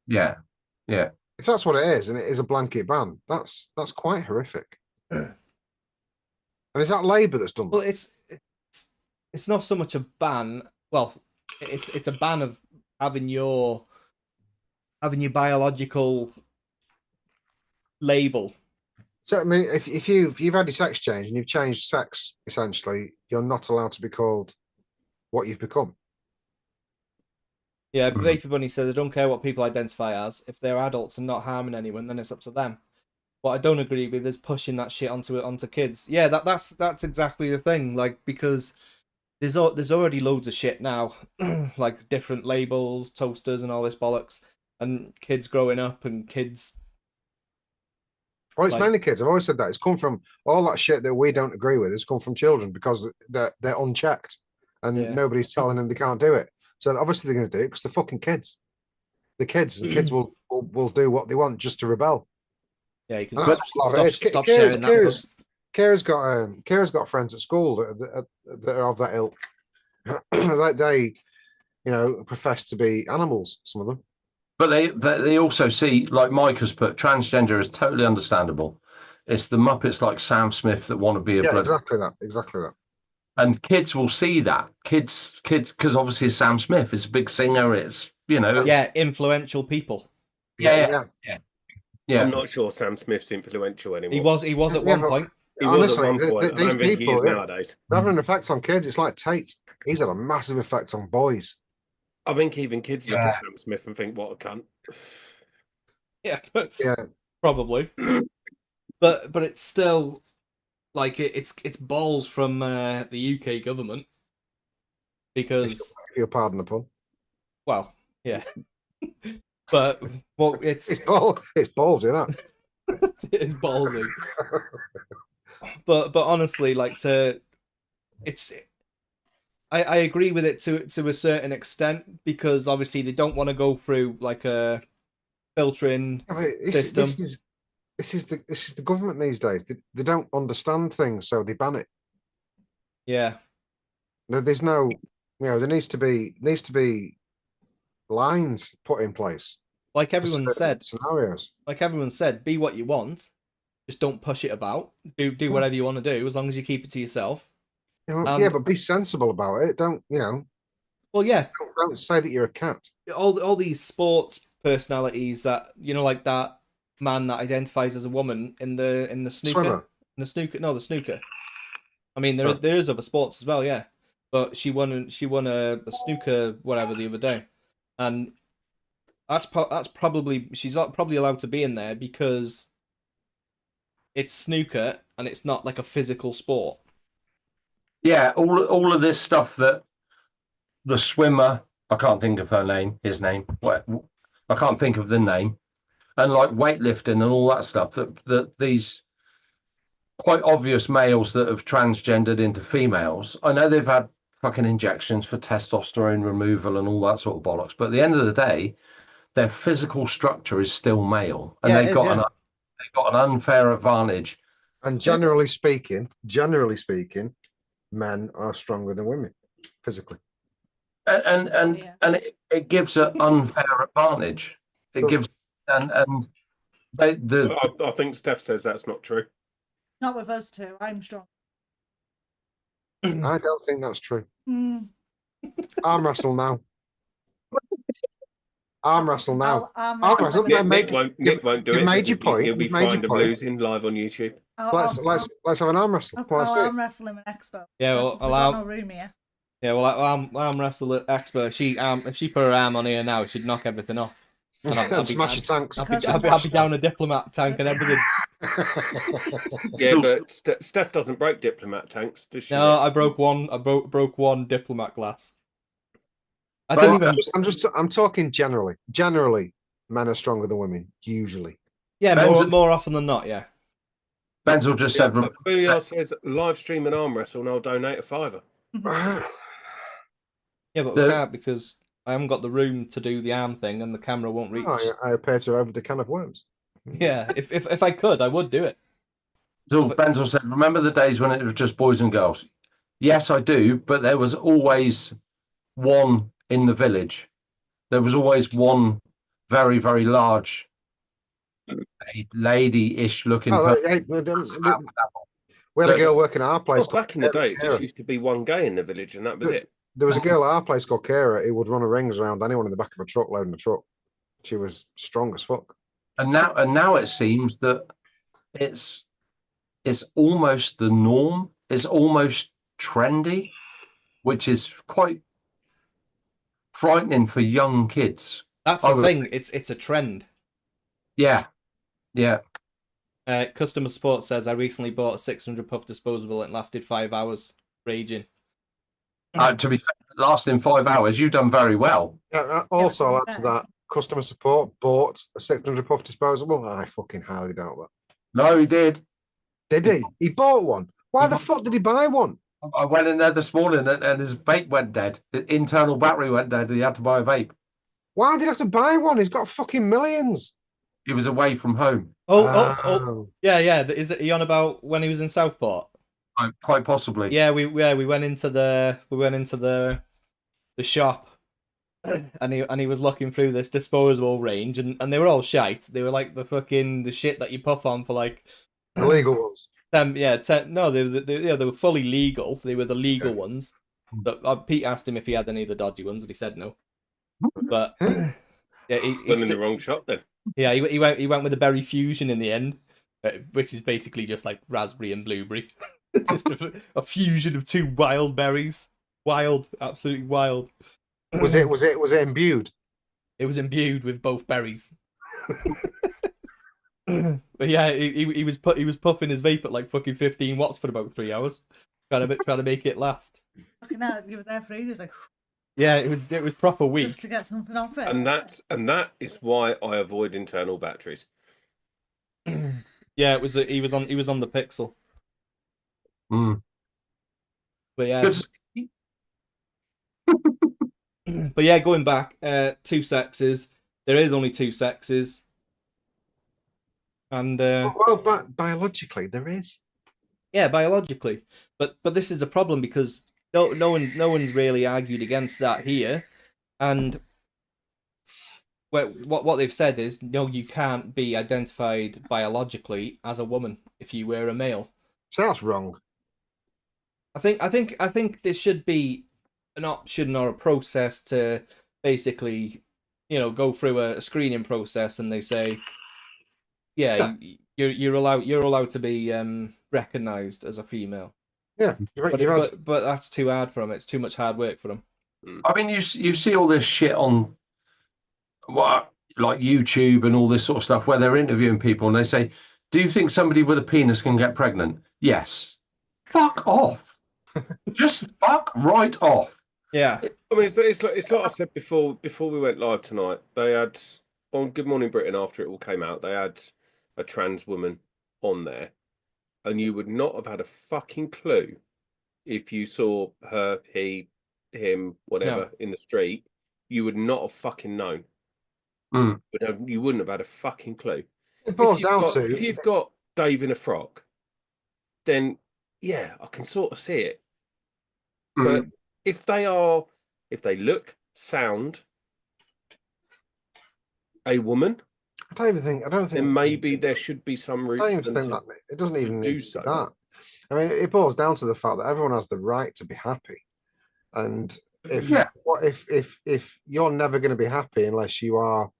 Yeah.
If that's what it is, and it is a blanket ban, that's quite horrific. And is that Labour that's done that?
Well, it's not so much a ban. Well, it's a ban of having your biological label.
So I mean, if you've had your sex change and you've changed sex, essentially, you're not allowed to be called what you've become.
Yeah, Vapor Bunny says, I don't care what people identify as. If they're adults and not harming anyone, then it's up to them. What I don't agree with is pushing that shit onto kids. Yeah, that's exactly the thing. Like, because there's already loads of shit now, like different labels, toasters, and all this bollocks, and kids growing up and kids.
Well, it's mainly kids. I've always said that. It's come from all that shit that we don't agree with. It's come from children because they're unchecked and nobody's telling them they can't do it. So obviously they're going to do it because they're fucking kids. The kids will do what they want just to rebel.
Yeah, you can
stop sharing that. Kira's got friends at school that are of that ilk. Like they, profess to be animals. Some of them.
But they also see, like Mike has put, transgender is totally understandable. It's the Muppets like Sam Smith that want to be
exactly that.
And kids will see that. Kids, because obviously Sam Smith is a big singer. It's
influential people.
Yeah.
I'm not sure Sam Smith's influential anymore.
He was at one point.
He was at one point. These people nowadays.
They're having an effect on kids. It's like Tate. He's had a massive effect on boys.
I think even kids look at Sam Smith and think, "What a cunt."
Yeah, probably. but it's still like it's balls from the UK government because
if you'll pardon the pun.
Well, yeah, but it's
ballsy, that.
It's ballsy. but honestly, I agree with it to a certain extent because obviously they don't want to go through like a filtering system.
This is the government these days. They don't understand things, so they ban it.
Yeah.
No, there's no. There needs to be lines put in place.
Like everyone said,
scenarios.
Like everyone said, be what you want. Just don't push it about. Do whatever you want to do, as long as you keep it to yourself.
But be sensible about it. Don't
Well, yeah.
Don't say that you're a cat.
All these sports personalities that like that man that identifies as a woman in the snooker.
Swimmer.
In the snooker. No, the snooker. I mean, there is other sports as well, yeah. But she won a snooker whatever the other day, and that's probably she's not probably allowed to be in there because it's snooker and it's not like a physical sport.
Yeah, all of this stuff that the swimmer. I can't think of his name. I can't think of the name. And like weightlifting and all that stuff. That these quite obvious males that have transgendered into females. I know they've had fucking injections for testosterone removal and all that sort of bollocks. But at the end of the day, their physical structure is still male, and
Yeah, it
they've
is,
got
yeah.
they've got an unfair advantage.
And generally speaking, men are stronger than women physically.
And it gives an unfair advantage. It
But-
gives and the
I think Steph says that's not true.
Not with us two. I'm strong.
I don't think that's true.
Mm.
Arm wrestle now. Arm wrestle now.
Arm
Arm
wrestle.
wrestle.
Nick won't do
you've
it.
made your
He'll
point,
be
you've made your
fined and
point.
losing live on YouTube.
Let's have an arm wrestle. Come on, let's
I'll
do it.
arm wrestle him in Expo.
Yeah, well,
We've got no room here.
Yeah, well, arm wrestle expert. If she put her arm on here now, she'd knock everything off. And
Smash your tanks.
I'll be down a diplomat tank and everything.
Yeah, but Steph doesn't break diplomat tanks, does she?
No, I broke one. I broke one diplomat glass. I
But-
didn't even.
I'm talking generally. Generally, men are stronger than women. Usually.
Yeah,
Ben's-
more often than not. Yeah.
Benzel just said.
Booyah says live stream an arm wrestle and I'll donate a $5.
Yeah, but we can't because I haven't got the room to do the arm thing, and the camera won't reach.
I appear to have the can of worms.
Yeah, if I could, I would do it.
So Benzel said, "Remember the days when it was just boys and girls?" Yes, I do, but there was always one in the village. There was always one very, very large lady-ish looking person.
We had a girl working at our place.
Well, back in the day, it
Kara.
just used to be one gay in the village, and that was it.
There was a girl at our place called Kara who would run her rings around anyone in the back of a truck loading a truck. She was strong as fuck.
And now it seems that it's almost the norm. It's almost trendy, which is quite frightening for young kids.
That's the thing. It's a trend.
Yeah.
Customer support says I recently bought a 600 puff disposable. It lasted 5 hours. Raging.
To be fair, lasting 5 hours, you've done very well.
Also, I'll add to that. Customer support bought a 600 puff disposable. I fucking highly doubt that.
No, he did.
Did he? He bought one. Why the fuck did he buy one?
I went in there this morning and his vape went dead. The internal battery went dead. He had to buy a vape.
Why did he have to buy one? He's got fucking millions.
He was away from home.
Oh. Yeah. Is it he on about when he was in Southport?
Quite possibly.
Yeah, we went into the shop, and he was looking through this disposable range, and they were all shite. They were like the shit that you puff on for like
illegal ones.
No, they were fully legal. They were the legal ones. But Pete asked him if he had any of the dodgy ones, and he said no. But yeah, he
Went in the wrong shop then.
Yeah, he went with the berry fusion in the end, which is basically just like raspberry and blueberry. Just a fusion of two wild berries. Wild, absolutely wild.
Was it imbued?
It was imbued with both berries. But yeah, he was puffing his vape at like fucking 15 watts for about 3 hours, trying to make it last.
Fucking hell, you were there for ages, like
Yeah, it was proper weak.
just to get something off it.
And that is why I avoid internal batteries.
Yeah, he was on the Pixel.
Mm.
But yeah.
Good.
But yeah, going back, two sexes. There is only two sexes. And
But biologically there is.
yeah, biologically. But this is a problem because no one's really argued against that here. And what they've said is no, you can't be identified biologically as a woman if you were a male.
So that's wrong.
I think there should be an option or a process to basically, go through a screening process, and they say, yeah. you're allowed to be recognized as a female.
Yeah,
But that's too hard for them. It's too much hard work for them.
I mean, you see all this shit on like YouTube and all this sort of stuff where they're interviewing people and they say, "Do you think somebody with a penis can get pregnant?" Yes. Fuck off. Just fuck right off.
Yeah.
I mean, it's like I said before we went live tonight. They had on Good Morning Britain after it all came out. They had a trans woman on there, and you would not have had a fucking clue if you saw her, he, him, whatever in the street. You would not have fucking known.
Mm.
You wouldn't have had a fucking clue.
It boils down
If
to
you've got Dave in a frock, then yeah, I can sort of see it. But if they look, sound a woman,
I don't think.
then maybe there should be some
I don't
route
even think that it doesn't even
do
need to
so.
be that. I mean, it boils down to the fact that everyone has the right to be happy, and if you're never going to be happy unless you are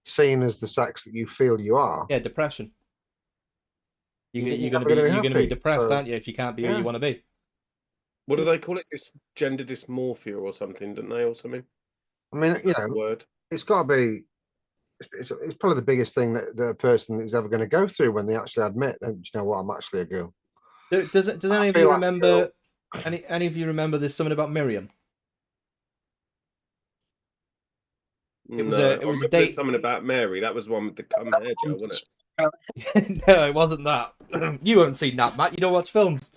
seen as the sex that you feel you are,
Yeah, depression. You're
never
going to
gonna
be
happy,
depressed,
so-
aren't you? If you can't be who you want to be.
What do they call it? It's gender dysmorphia or something, don't they? Or something.
I mean, you
That's the
know,
word.
it's got to be. It's probably the biggest thing that a person is ever going to go through when they actually admit, "Do you know what? I'm actually a girl."
Does any of
feel
you
like
remember? Any of you remember? There's something about Miriam. It was
No,
a
I remember
date.
there's something about Mary. That was one with the cum hair gel, wasn't it?
No, it wasn't that. You haven't seen that, Matt. You don't watch films.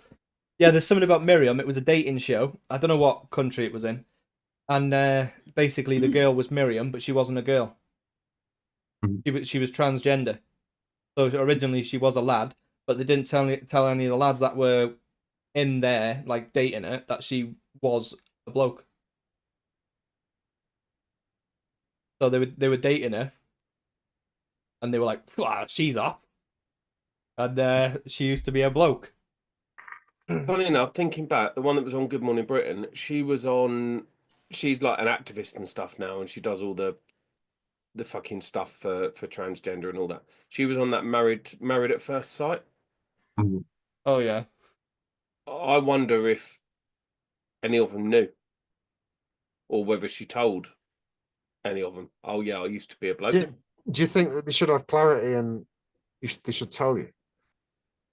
Yeah, there's something about Miriam. It was a dating show. I don't know what country it was in. And basically the girl was Miriam, but she wasn't a girl. She was transgender. So originally she was a lad, but they didn't tell any of the lads that were in there, like dating her, that she was a bloke. So they were dating her, and they were like, she's off. And she used to be a bloke.
Funny enough, thinking back, the one that was on Good Morning Britain, she's like an activist and stuff now, and she does all the fucking stuff for transgender and all that. She was on that Married at First Sight.
Oh yeah.
I wonder if any of them knew, or whether she told any of them. Oh yeah, I used to be a bloke.
Do you think that they should have clarity and they should tell you?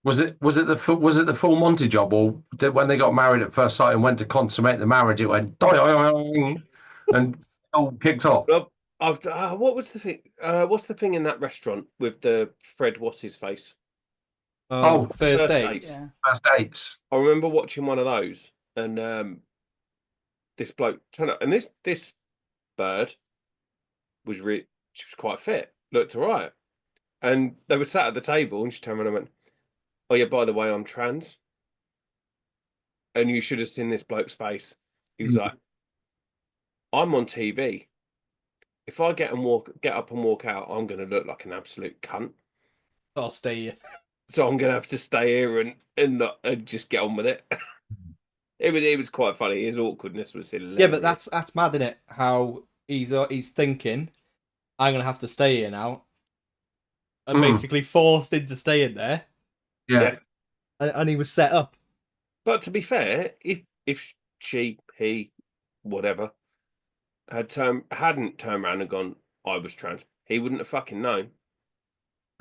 Was it the full Monty job, or when they got married at first sight and went to consummate the marriage, it went and all kicked off?
Well, what was the thing? What's the thing in that restaurant with the Fred? What's his face?
Oh, first
First
dates.
Yeah.
First dates.
I remember watching one of those, and this bloke turned up, and this bird was she was quite fit, looked all right, and they were sat at the table, and she turned around and went, "Oh yeah, by the way, I'm trans." And you should have seen this bloke's face. He was like, "I'm on TV. If I get up and walk out, I'm going to look like an absolute cunt.
I'll stay here."
So I'm going to have to stay here and just get on with it." It was quite funny. His awkwardness was hilarious.
Yeah, but that's mad, isn't it? How he's thinking, I'm gonna have to stay here now, and basically forced into staying there.
Yeah.
And he was set up.
But to be fair, if she, he, whatever, hadn't turned around and gone, "I was trans," he wouldn't have fucking known.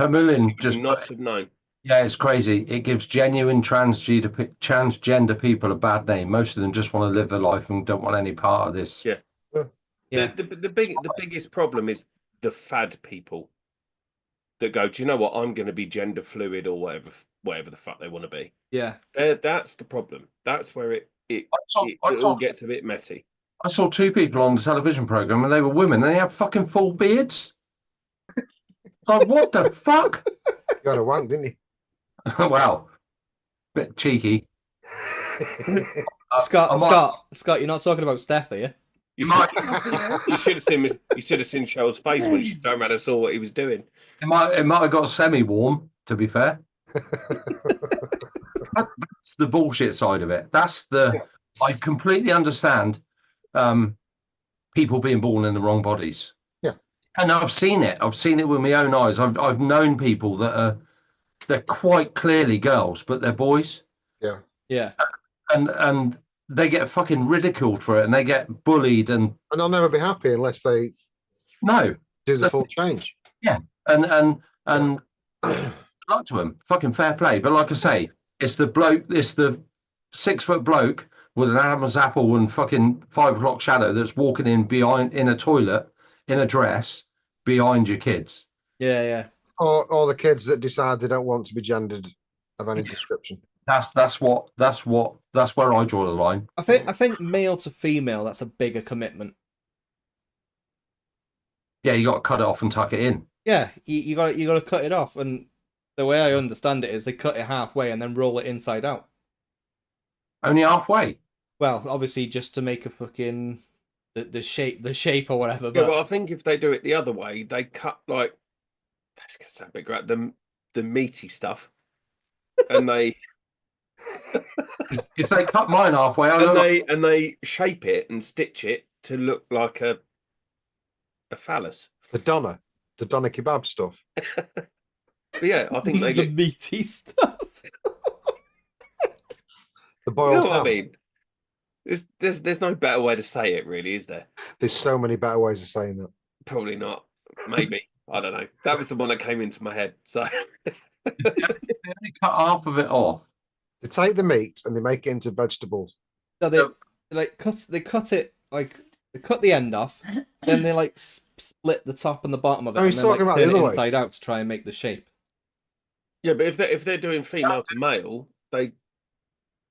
Vermeulen
He would not have known.
Yeah, it's crazy. It gives genuine transgender people a bad name. Most of them just want to live their life and don't want any part of this.
Yeah.
Yeah.
The biggest problem is the fad people that go, "Do you know what? I'm going to be gender fluid or whatever the fuck they want to be."
Yeah.
That's the problem. That's where it all gets a bit messy.
I saw two people on the television program and they were women and they have fucking full beards. Like, what the fuck?
You got a wank, didn't you?
Wow. Bit cheeky.
Scott, you're not talking about Steph, are you?
You should have seen Cheryl's face when she turned around and saw what he was doing.
It might have got semi-warm, to be fair. That's the bullshit side of it. I completely understand people being born in the wrong bodies.
Yeah.
And I've seen it. I've seen it with my own eyes. I've known people that they're quite clearly girls, but they're boys.
Yeah.
Yeah.
And they get fucking ridiculed for it, and they get bullied, and
they'll never be happy unless they
do
the full change.
Yeah, and luck to them, fucking fair play. But like I say, it's the 6 foot bloke with an Adam's apple and fucking 5 o'clock shadow that's walking in a toilet in a dress behind your kids.
Yeah, yeah.
Or the kids that decide they don't want to be gendered of any description.
That's where I draw the line.
I think male to female, that's a bigger commitment.
Yeah, you got to cut it off and tuck it in.
Yeah, you got to cut it off, and the way I understand it is they cut it halfway and then roll it inside out.
Only halfway.
Well, obviously just to make a fucking the shape or whatever.
Yeah,
But
well, I think if they do it the other way, they cut like that's gonna sound big, right? The meaty stuff, and they
If they cut mine halfway,
and they shape it and stitch it to look like a phallus.
The doner kebab stuff.
But yeah, I think they
the
look.
meaty stuff.
The
You
boiled
know what I
ham.
mean? There's no better way to say it, really, is there?
There's so many better ways of saying that.
Probably not. Maybe. I don't know. That was the one that came into my head. So
if they only cut half of it off.
They take the meat and they make it into vegetables.
No, they cut it like they cut the end off, then they like split the top and the bottom of it,
No,
and
he's
then like
talking about
turn
the
it
other way.
inside out to try and make the shape.
yeah, but if they're doing female to male, they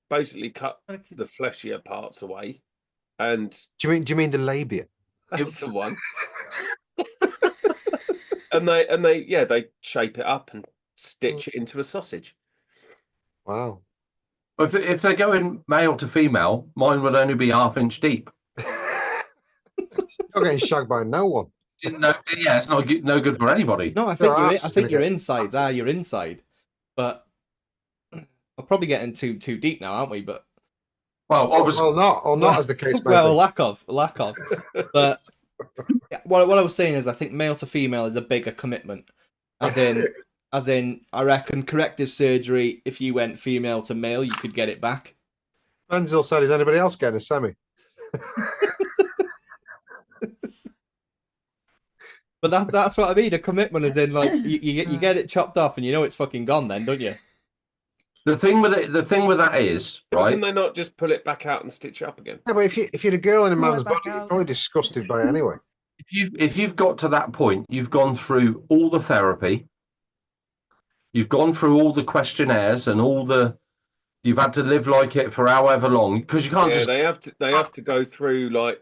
basically cut the fleshier parts away, and
Do you mean the labia?
that's the one. and they shape it up and stitch it into a sausage.
Wow.
If they're going male to female, mine would only be half-inch deep.
You're getting shagged by no one.
Yeah, it's no good for anybody.
No, I think
Your ass
I
is
think
gonna
your
get-
insides are your inside, but we're probably getting too deep now, aren't we? But
Well, obviously,
not as the case may
well,
be.
lack of. But yeah, what I was saying is, I think male to female is a bigger commitment. As in, I reckon corrective surgery. If you went female to male, you could get it back.
Menzel said, is anybody else getting a semi?
But that's what I mean. A commitment is in like you get it chopped off and you know it's fucking gone. Then don't you?
the thing with that is,
Why
right?
can they not just pull it back out and stitch it up again?
Yeah, but if you're a girl in a
Pull it
man's
back
body, you're
out.
probably disgusted by it anyway.
If you've got to that point, you've gone through all the therapy, you've gone through all the questionnaires and you've had to live like it for however long, because you can't
Yeah,
just
they have to go through like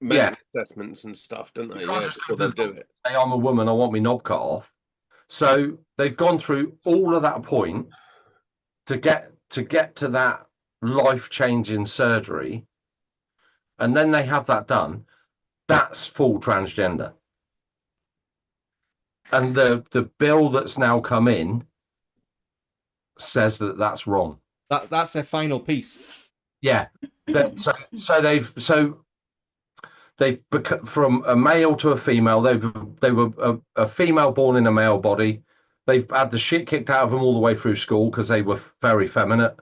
mental assessments and stuff, don't they?
You can't
Yeah,
just
before
go
they
to the
do it.
say I'm a woman, I want my knob cut off. So they've gone through all of that point to get to that life-changing surgery, and then they have that done. That's full transgender. And the bill that's now come in says that that's wrong.
That's their final piece.
Yeah. So they've become from a male to a female. They were a female born in a male body. They've had the shit kicked out of them all the way through school because they were very feminine.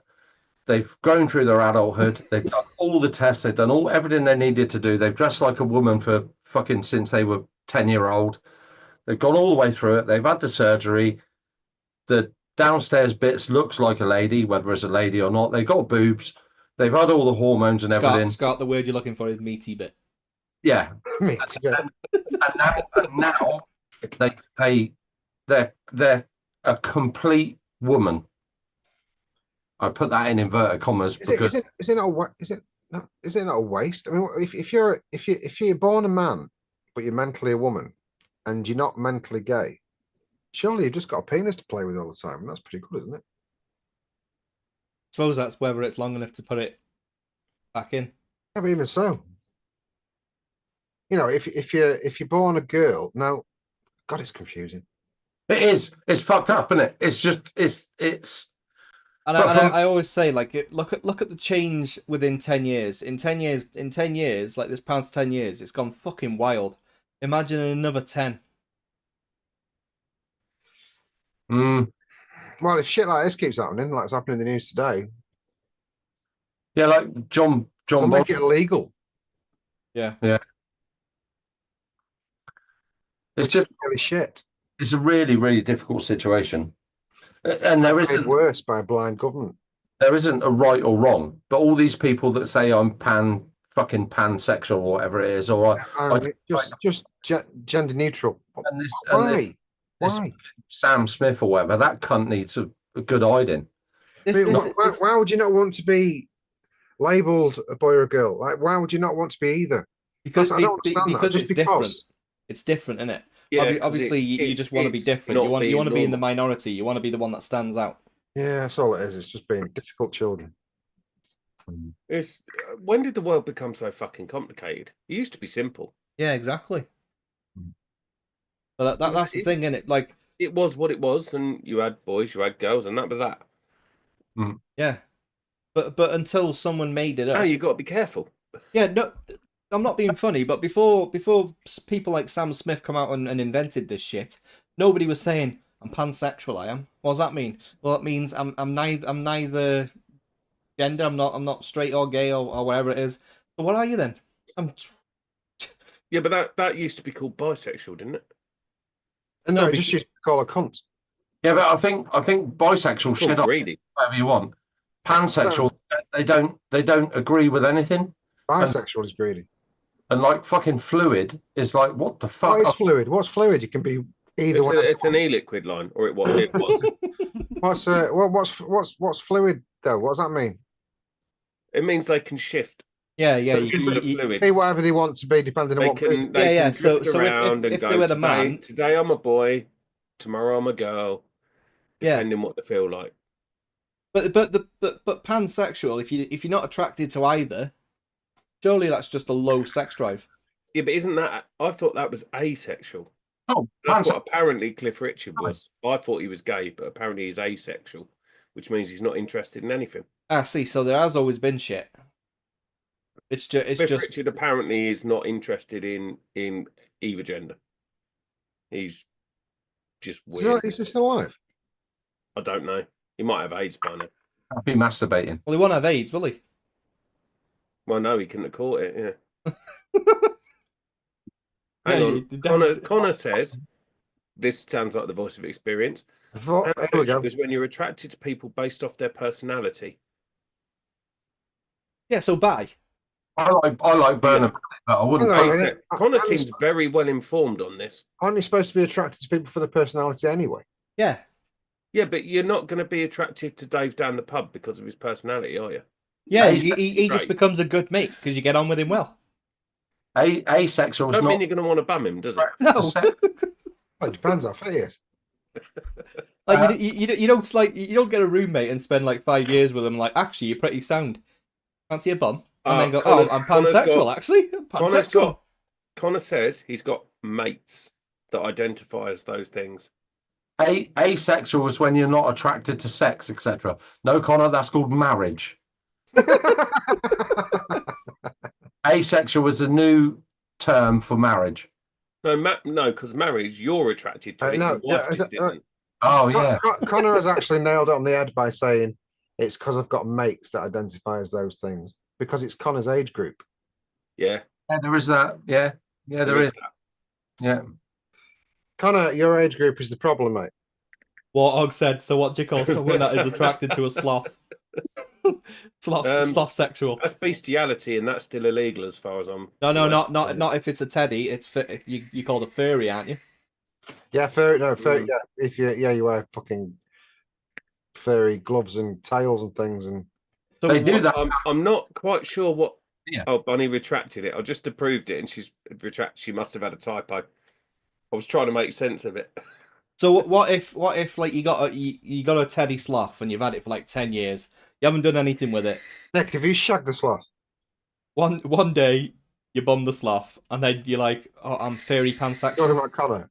They've grown through their adulthood. They've done all the tests. They've done everything they needed to do. They've dressed like a woman for fucking since they were 10-year-old. They've gone all the way through it. They've had the surgery. The downstairs bits looks like a lady, whether it's a lady or not. They've got boobs. They've had all the hormones and everything.
Scott, the word you're looking for is meaty bit.
Yeah.
Me too.
And now they're a complete woman. I put that in inverted commas
Is
because
it not a waste? I mean, if you're born a man but you're mentally a woman and you're not mentally gay, surely you've just got a penis to play with all the time, and that's pretty good, isn't it?
I suppose that's whether it's long enough to put it back in.
Yeah, but even so, you know, if you're born a girl, no, God, it's confusing.
it is. It's fucked up, isn't it? It's just it's.
And
But
I always say, like, look at the change within 10 years. In 10 years, like this past 10 years, it's gone fucking wild. Imagine another 10.
Well, if shit like this keeps happening, like it's happening in the news today,
Yeah, like John
they'll make
Bod-
it illegal.
Yeah.
It's
Which
just
is really shit.
it's a really, really difficult situation. And there
Made
isn't
worse by a blind government.
there isn't a right or wrong, but all these people that say I'm pansexual or whatever it is, or
Just gender neutral.
and this
Why?
this
Why?
Sam Smith or whatever, that cunt needs a good hiding.
Why would you not want to be labelled a boy or a girl? Like, why would you not want to be either?
Because
I don't understand that.
because
Just
it's different. It's different, isn't it?
Yeah, 'cause
Obviously, you just want to be
it's
different.
not
You want
being
to be in the
normal.
minority. You want to be the one that stands out.
Yeah, that's all it is. It's just being difficult children.
It's when did the world become so fucking complicated? It used to be simple.
Yeah, exactly. But that's the thing, isn't it? Like,
it was what it was, and you had boys, you had girls, and that was that.
yeah. But until someone made it up,
Now you got to be careful.
Yeah, no, I'm not being funny, but before people like Sam Smith come out and invented this shit, nobody was saying I'm pansexual. I am. What does that mean? Well, it means I'm neither gender. I'm not straight or gay or whatever it is. So what are you then?
Yeah, but that used to be called bisexual, didn't it?
And no, just used to call a cunt.
Yeah, but I think bisexual shit on
greedy.
whatever you want. Pansexual, they don't agree with anything.
Bisexual is greedy.
And like fucking fluid is like, what the fuck?
What is fluid? What's fluid? You can be either one.
It's an e-liquid line, or it was.
What's fluid though? What does that mean?
It means they can shift.
Yeah.
Fluid.
Be whatever they want to be, depending on what.
They can
So
around
if
and go,
they were the man,
today I'm a boy, tomorrow I'm a girl, depending what they feel like.
But pansexual, if you're not attracted to either, surely that's just a low sex drive.
Yeah, but isn't that? I thought that was asexual.
Oh,
that's what apparently Cliff Richard was. I thought he was gay, but apparently he's asexual, which means he's not interested in anything.
Ah, see, so there has always been shit. It's just
Cliff Richard apparently is not interested in either gender. He's just weird.
Is he still alive?
I don't know. He might have AIDS by now.
I'll be masturbating.
Well, he won't have AIDS, will he?
Well, no, he couldn't have caught it. Yeah. Hang on. Connor says, this sounds like the voice of experience. Is when you're attracted to people based off their personality.
Yeah, so bi.
I like Bernard, but I wouldn't.
Connor seems very well informed on this.
Aren't you supposed to be attracted to people for the personality anyway?
Yeah.
Yeah, but you're not going to be attracted to Dave down the pub because of his personality, are you?
Yeah, he just becomes a good mate because you get on with him well.
Asexual is
don't
not...
mean you're going to want to bum him, does it?
No.
It depends how fit he is.
Like you don't get a roommate and spend like 5 years with him. Like, actually, you're pretty sound. Fancy a bum? And then go, I'm pansexual. Actually, I'm pansexual.
Connor says he's got mates that identify as those things.
Asexual is when you're not attracted to sex, etc. No, Connor, that's called marriage. Asexual is a new term for marriage.
No, because marriage, you're attracted to it.
No,
oh yeah.
Connor has actually nailed it on the head by saying it's because I've got mates that identify as those things because it's Connor's age group.
Yeah.
Yeah, there is that. Yeah, there is. Yeah.
Connor, your age group is the problem, mate.
Warthog said, so what do you call someone that is attracted to a sloth? Sloth sexual.
That's bestiality, and that's still illegal as far as I'm.
No, not if it's a teddy. It's you called a furry, aren't you?
Yeah, furry. No, furry. Yeah, if you wear fucking furry gloves and tails and things, and
so
they do that.
I'm not quite sure what.
Yeah.
Oh, Bunny retracted it. I just approved it, and she's retracted. She must have had a typo. I was trying to make sense of it.
So what if like you got a teddy sloth and you've had it for like 10 years, you haven't done anything with it.
Nick, have you shagged the sloth?
One day you bum the sloth and then you're like, oh, I'm furry pansexual.
Talking about Connor?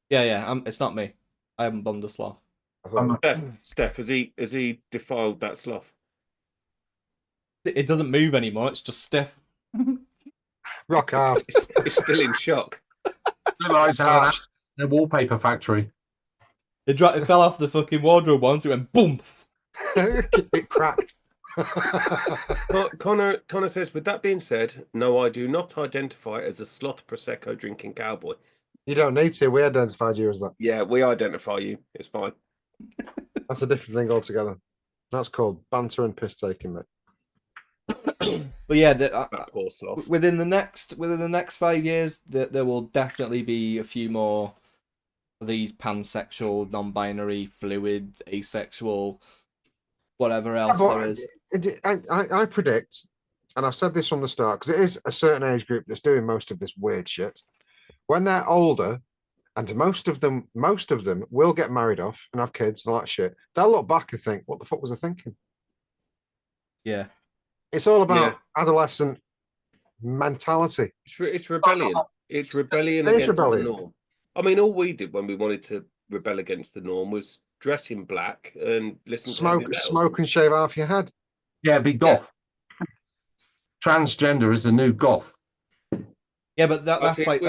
Yeah. It's not me. I haven't bummed the sloth.
Steph, has he defiled that sloth?
It doesn't move anymore. It's just stiff.
Rock hard.
It's still in shock.
The wallpaper factory.
It fell off the fucking wardrobe once. It went boom.
It cracked.
Connor says, with that being said, no, I do not identify as a sloth prosecco drinking cowboy.
You don't need to. We identified you as that.
Yeah, we identify you. It's fine.
That's a different thing altogether. That's called banter and piss taking, mate.
But yeah,
That poor sloth.
within the next 5 years, there will definitely be a few more of these pansexual, non-binary, fluid, asexual, whatever else there is.
I predict, and I've said this from the start, because it is a certain age group that's doing most of this weird shit. When they're older, and most of them will get married off and have kids and all that shit, they'll look back and think, what the fuck was I thinking?
Yeah.
It's all about adolescent mentality.
It's rebellion. It's rebellion
It is
against
rebellion.
the norm. I mean, all we did when we wanted to rebel against the norm was dress in black and listen to heavy metal.
Smoke and shave half your head.
Yeah, be goth. Transgender is the new goth.
Yeah, but that's like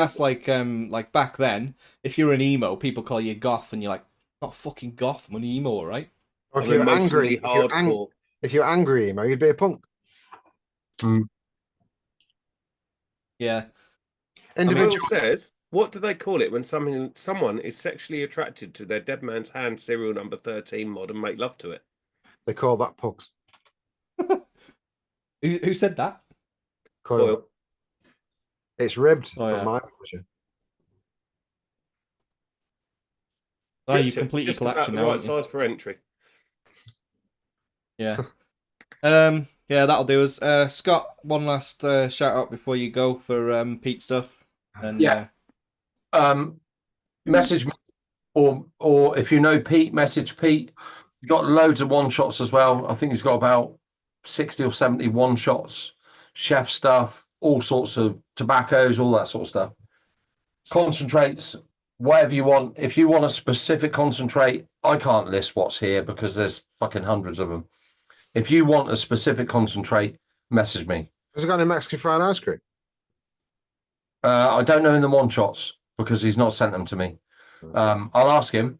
back then, if you're an emo, people call you goth, and you're like, not fucking goth, I'm an emo, right?
Or if you're angry, if you're angry emo, you'd be a punk.
Yeah.
Individual says, what do they call it when someone is sexually attracted to their dead man's hand serial number 13 mod and make love to it?
They call that pugs.
Who said that?
Coil. It's ribbed
Oh,
from
yeah.
my pleasure.
Oh, you complete your collection now.
Right size for entry.
Yeah. Yeah, that'll do us. Scott, one last shout out before you go for Pete stuff. And
message me, or if you know Pete, message Pete. He's got loads of one shots as well. I think he's got about 60 or 70 one shots, chef stuff, all sorts of tobaccos, all that sort of stuff. Concentrates, whatever you want. If you want a specific concentrate, I can't list what's here because there's fucking hundreds of them. If you want a specific concentrate, message me.
Has it got any Mexican fried ice cream?
I don't know in the one shots because he's not sent them to me. I'll ask him.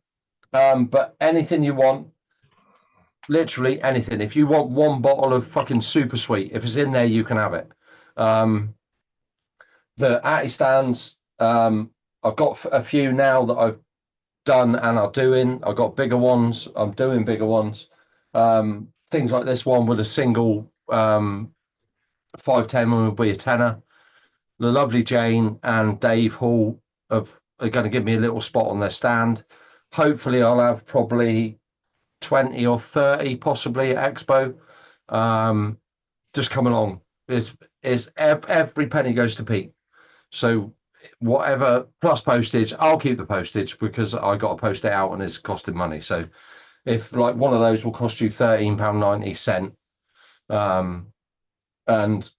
But anything you want, literally anything. If you want one bottle of fucking super sweet, if it's in there, you can have it. The Atty stands, I've got a few now that I've done and are doing. I've got bigger ones. I'm doing bigger ones. Things like this one with a single 510 will be a tenner. The lovely Jane and Dave Hall are going to give me a little spot on their stand. Hopefully I'll have probably 20 or 30 possibly at Expo. Just come along. Every penny goes to Pete. So whatever, plus postage, I'll keep the postage because I got to post it out and it's costing money. So if like one of those will cost you £13.90, and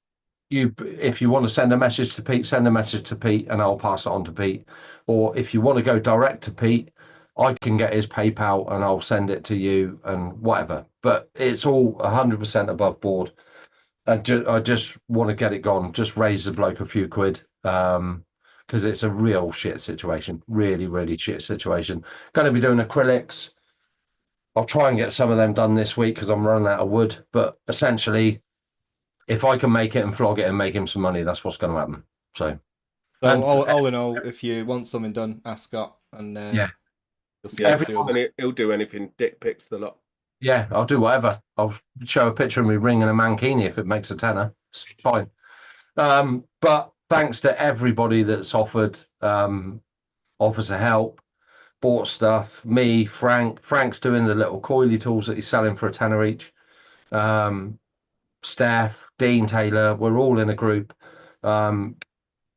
if you want to send a message to Pete, send a message to Pete and I'll pass it on to Pete. Or if you want to go direct to Pete, I can get his PayPal and I'll send it to you and whatever. But it's all 100% above board. I just want to get it gone. Just raise the bloke a few quid because it's a real shit situation. Really, really shit situation. Going to be doing acrylics. I'll try and get some of them done this week because I'm running out of wood. But essentially, if I can make it and flog it and make him some money, that's what's going to happen. So
all in all, if you want something done, ask Scott. And
yeah.
You'll see
he'll do anything. Dick pics the lot.
Yeah, I'll do whatever. I'll show a picture of me ring and a mankini if it makes a tenner. It's fine. But thanks to everybody that's offers to help, bought stuff. Me, Frank's doing the little coily tools that he's selling for a tenner each. Steph, Dean, Taylor, we're all in a group.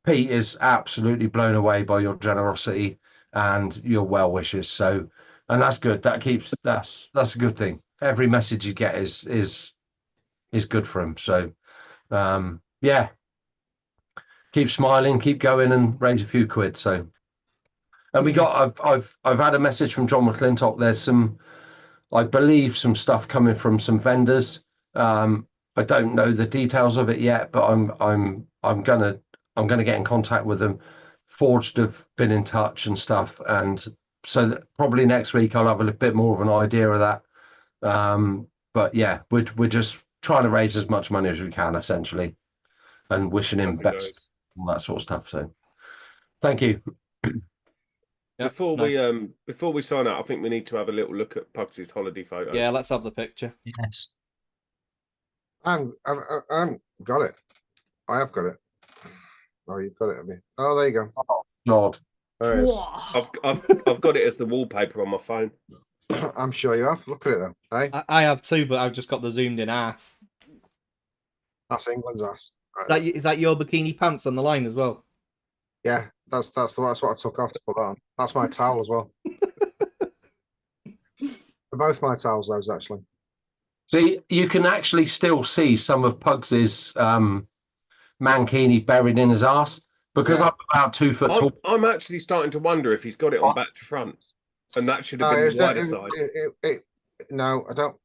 Pete is absolutely blown away by your generosity and your well wishes. So, and that's good. That's a good thing. Every message you get is good for him. So, yeah, keep smiling, keep going, and raise a few quid. So, and I've had a message from John McClintock. There's some, I believe, some stuff coming from some vendors. I don't know the details of it yet, but I'm gonna get in contact with them. Forged have been in touch and stuff, and so that probably next week I'll have a bit more of an idea of that. But yeah, we're just trying to raise as much money as we can, essentially, and wishing him best, all that sort of stuff. So, thank you.
Yeah,
Before
nice.
we sign out, I think we need to have a little look at Pugs' holiday photos.
Yeah, let's have the picture.
Yes.
I'm got it. I have got it. Oh, you've got it, have you? Oh, there you go.
Oh, God.
There it is.
I've got it as the wallpaper on my phone.
I'm sure you have. Look at it though. Hey,
I have too, but I've just got the zoomed in ass.
that's England's ass. Right.
Is that your bikini pants on the line as well?
Yeah, that's what I took off to put that on. That's my towel as well. They're both my towels, those actually.
See, you can actually still see some of Pugs's mankini buried in his ass because
Yeah.
I'm about 2 foot tall.
I'm actually starting to wonder if he's got it on back to front, and that should have been the wider side.
No, I don't.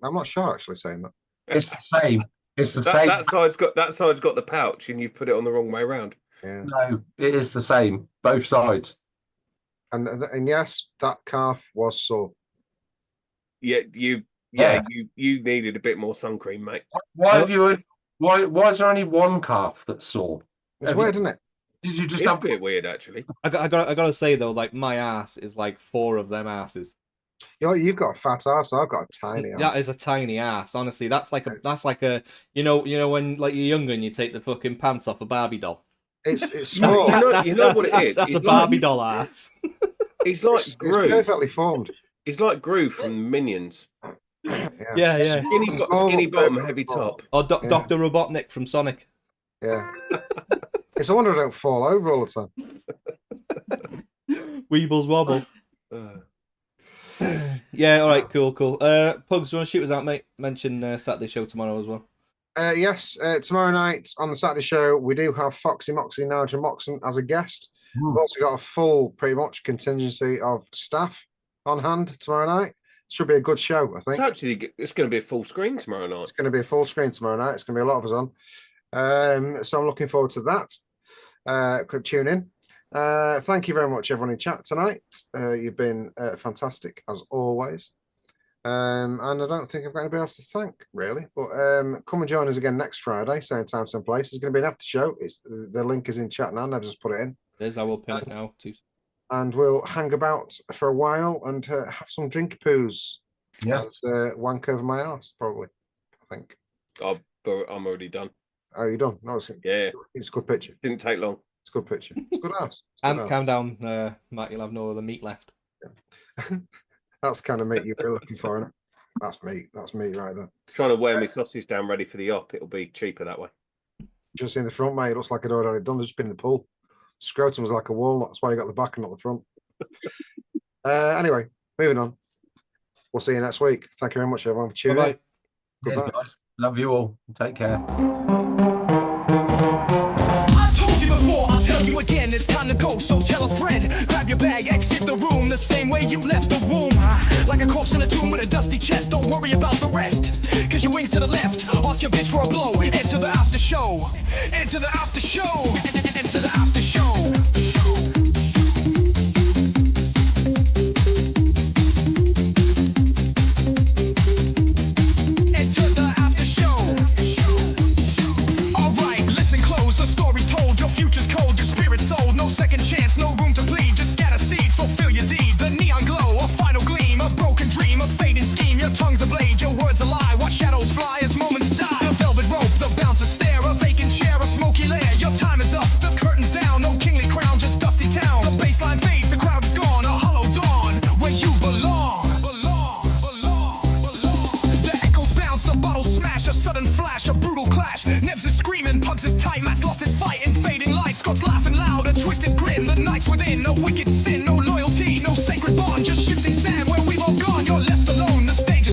I'm not sure actually saying that.
It's the same. It's the same.
That side's got the pouch, and you've put it on the wrong way around.
Yeah.
No, it is the same. Both sides.
And yes, that calf was sore.
Yeah, you needed a bit more sun cream, mate.
Why have you? Why is there only one calf that's sore?
It's
Have
weird,
you-
isn't it?
Did you just
It's a
have?
bit weird, actually.
I gotta say though, like my ass is like 4 of them asses.
You've got a fat ass. I've got a tiny ass.
That is a tiny ass. Honestly, that's like a you know when like you're younger and you take the fucking pants off a Barbie doll.
It's small.
You know what it is?
That's a
It's
Barbie
like-
doll ass.
He's like
It's
Gru.
perfectly formed.
He's like Gru from Minions.
Yeah.
Skinny's got a skinny bottom, heavy top.
Or
Yeah.
Dr. Robotnik from Sonic.
Yeah. It's a wonder I don't fall over all the time.
Weebles wobble.
Uh,
Yeah, all right, cool. Pugs, do you want to shoot us out, mate? Mention Saturday show tomorrow as well.
Yes, tomorrow night on the Saturday show, we do have Foxy Moxie, Nigel Moxon as a guest. We've also got a full, pretty much, contingency of staff on hand tomorrow night. Should be a good show, I think.
it's going to be a full screen tomorrow night.
It's going to be a full screen tomorrow night. It's going to be a lot of us on. So I'm looking forward to that. Could tune in. Thank you very much, everyone in chat tonight. You've been fantastic as always. And I don't think I've got anybody else to thank, really. But come and join us again next Friday, same time, same place. It's going to be an after show. The link is in chat now. I've just put it in.
There's our pin it now too.
And we'll hang about for a while and have some drink poos.
Yes.
And wank over my ass, probably. I think.
I'm already done.
Oh, you done? No,
Yeah,
it's a good picture.
didn't take long.
It's a good picture. It's a good ass. It's a good ass.
Calm down, Matt. You'll have no other meat left.
That's the kind of meat you'd be looking for, isn't it? That's meat. That's meat right there.
Trying to wear my sausage down ready for the op. It'll be cheaper that way.
Just in the front, mate. It looks like I'd already done. Just been in the pool. Scrotum was like a walnut. That's why you got the back and not the front. Anyway, moving on. We'll see you next week. Thank you very much, everyone, for tuning in.
Bye-bye.
Yes,
Goodbye.
guys. Love you all. Take care.
I told you before, I'll tell you again, it's time to go, so tell a friend. Grab your bag, exit the room the same way you left the womb. Like a corpse in a tomb with a dusty chest, don't worry about the rest. Cause your wings to the left, ask your bitch for a blow. Enter the after show, enter the after show, enter the after show. Enter the after show. Alright, listen close, the story's told. Your future's cold, your spirit's sold. No second chance, no room to plead. Just scatter seeds, fulfill your deed. The neon glow, a final gleam, a broken dream, a fading scheme. Your tongue's a blade, your words a lie. Watch shadows fly as moments die. The velvet rope, the bouncer stare, a vacant chair, a smoky lair. Your time is up, the curtain's down. No kingly crown, just dusty town. The baseline fades, the crowd is gone. A hollow dawn, where you belong. The echoes bounce, the bottles smash, a sudden flash, a brutal clash. Nevs is screaming, Pugs is tight, Matt's lost his fight in fading lights. Scott's laughing loud, a twisted grin. The night's within, a wicked sin.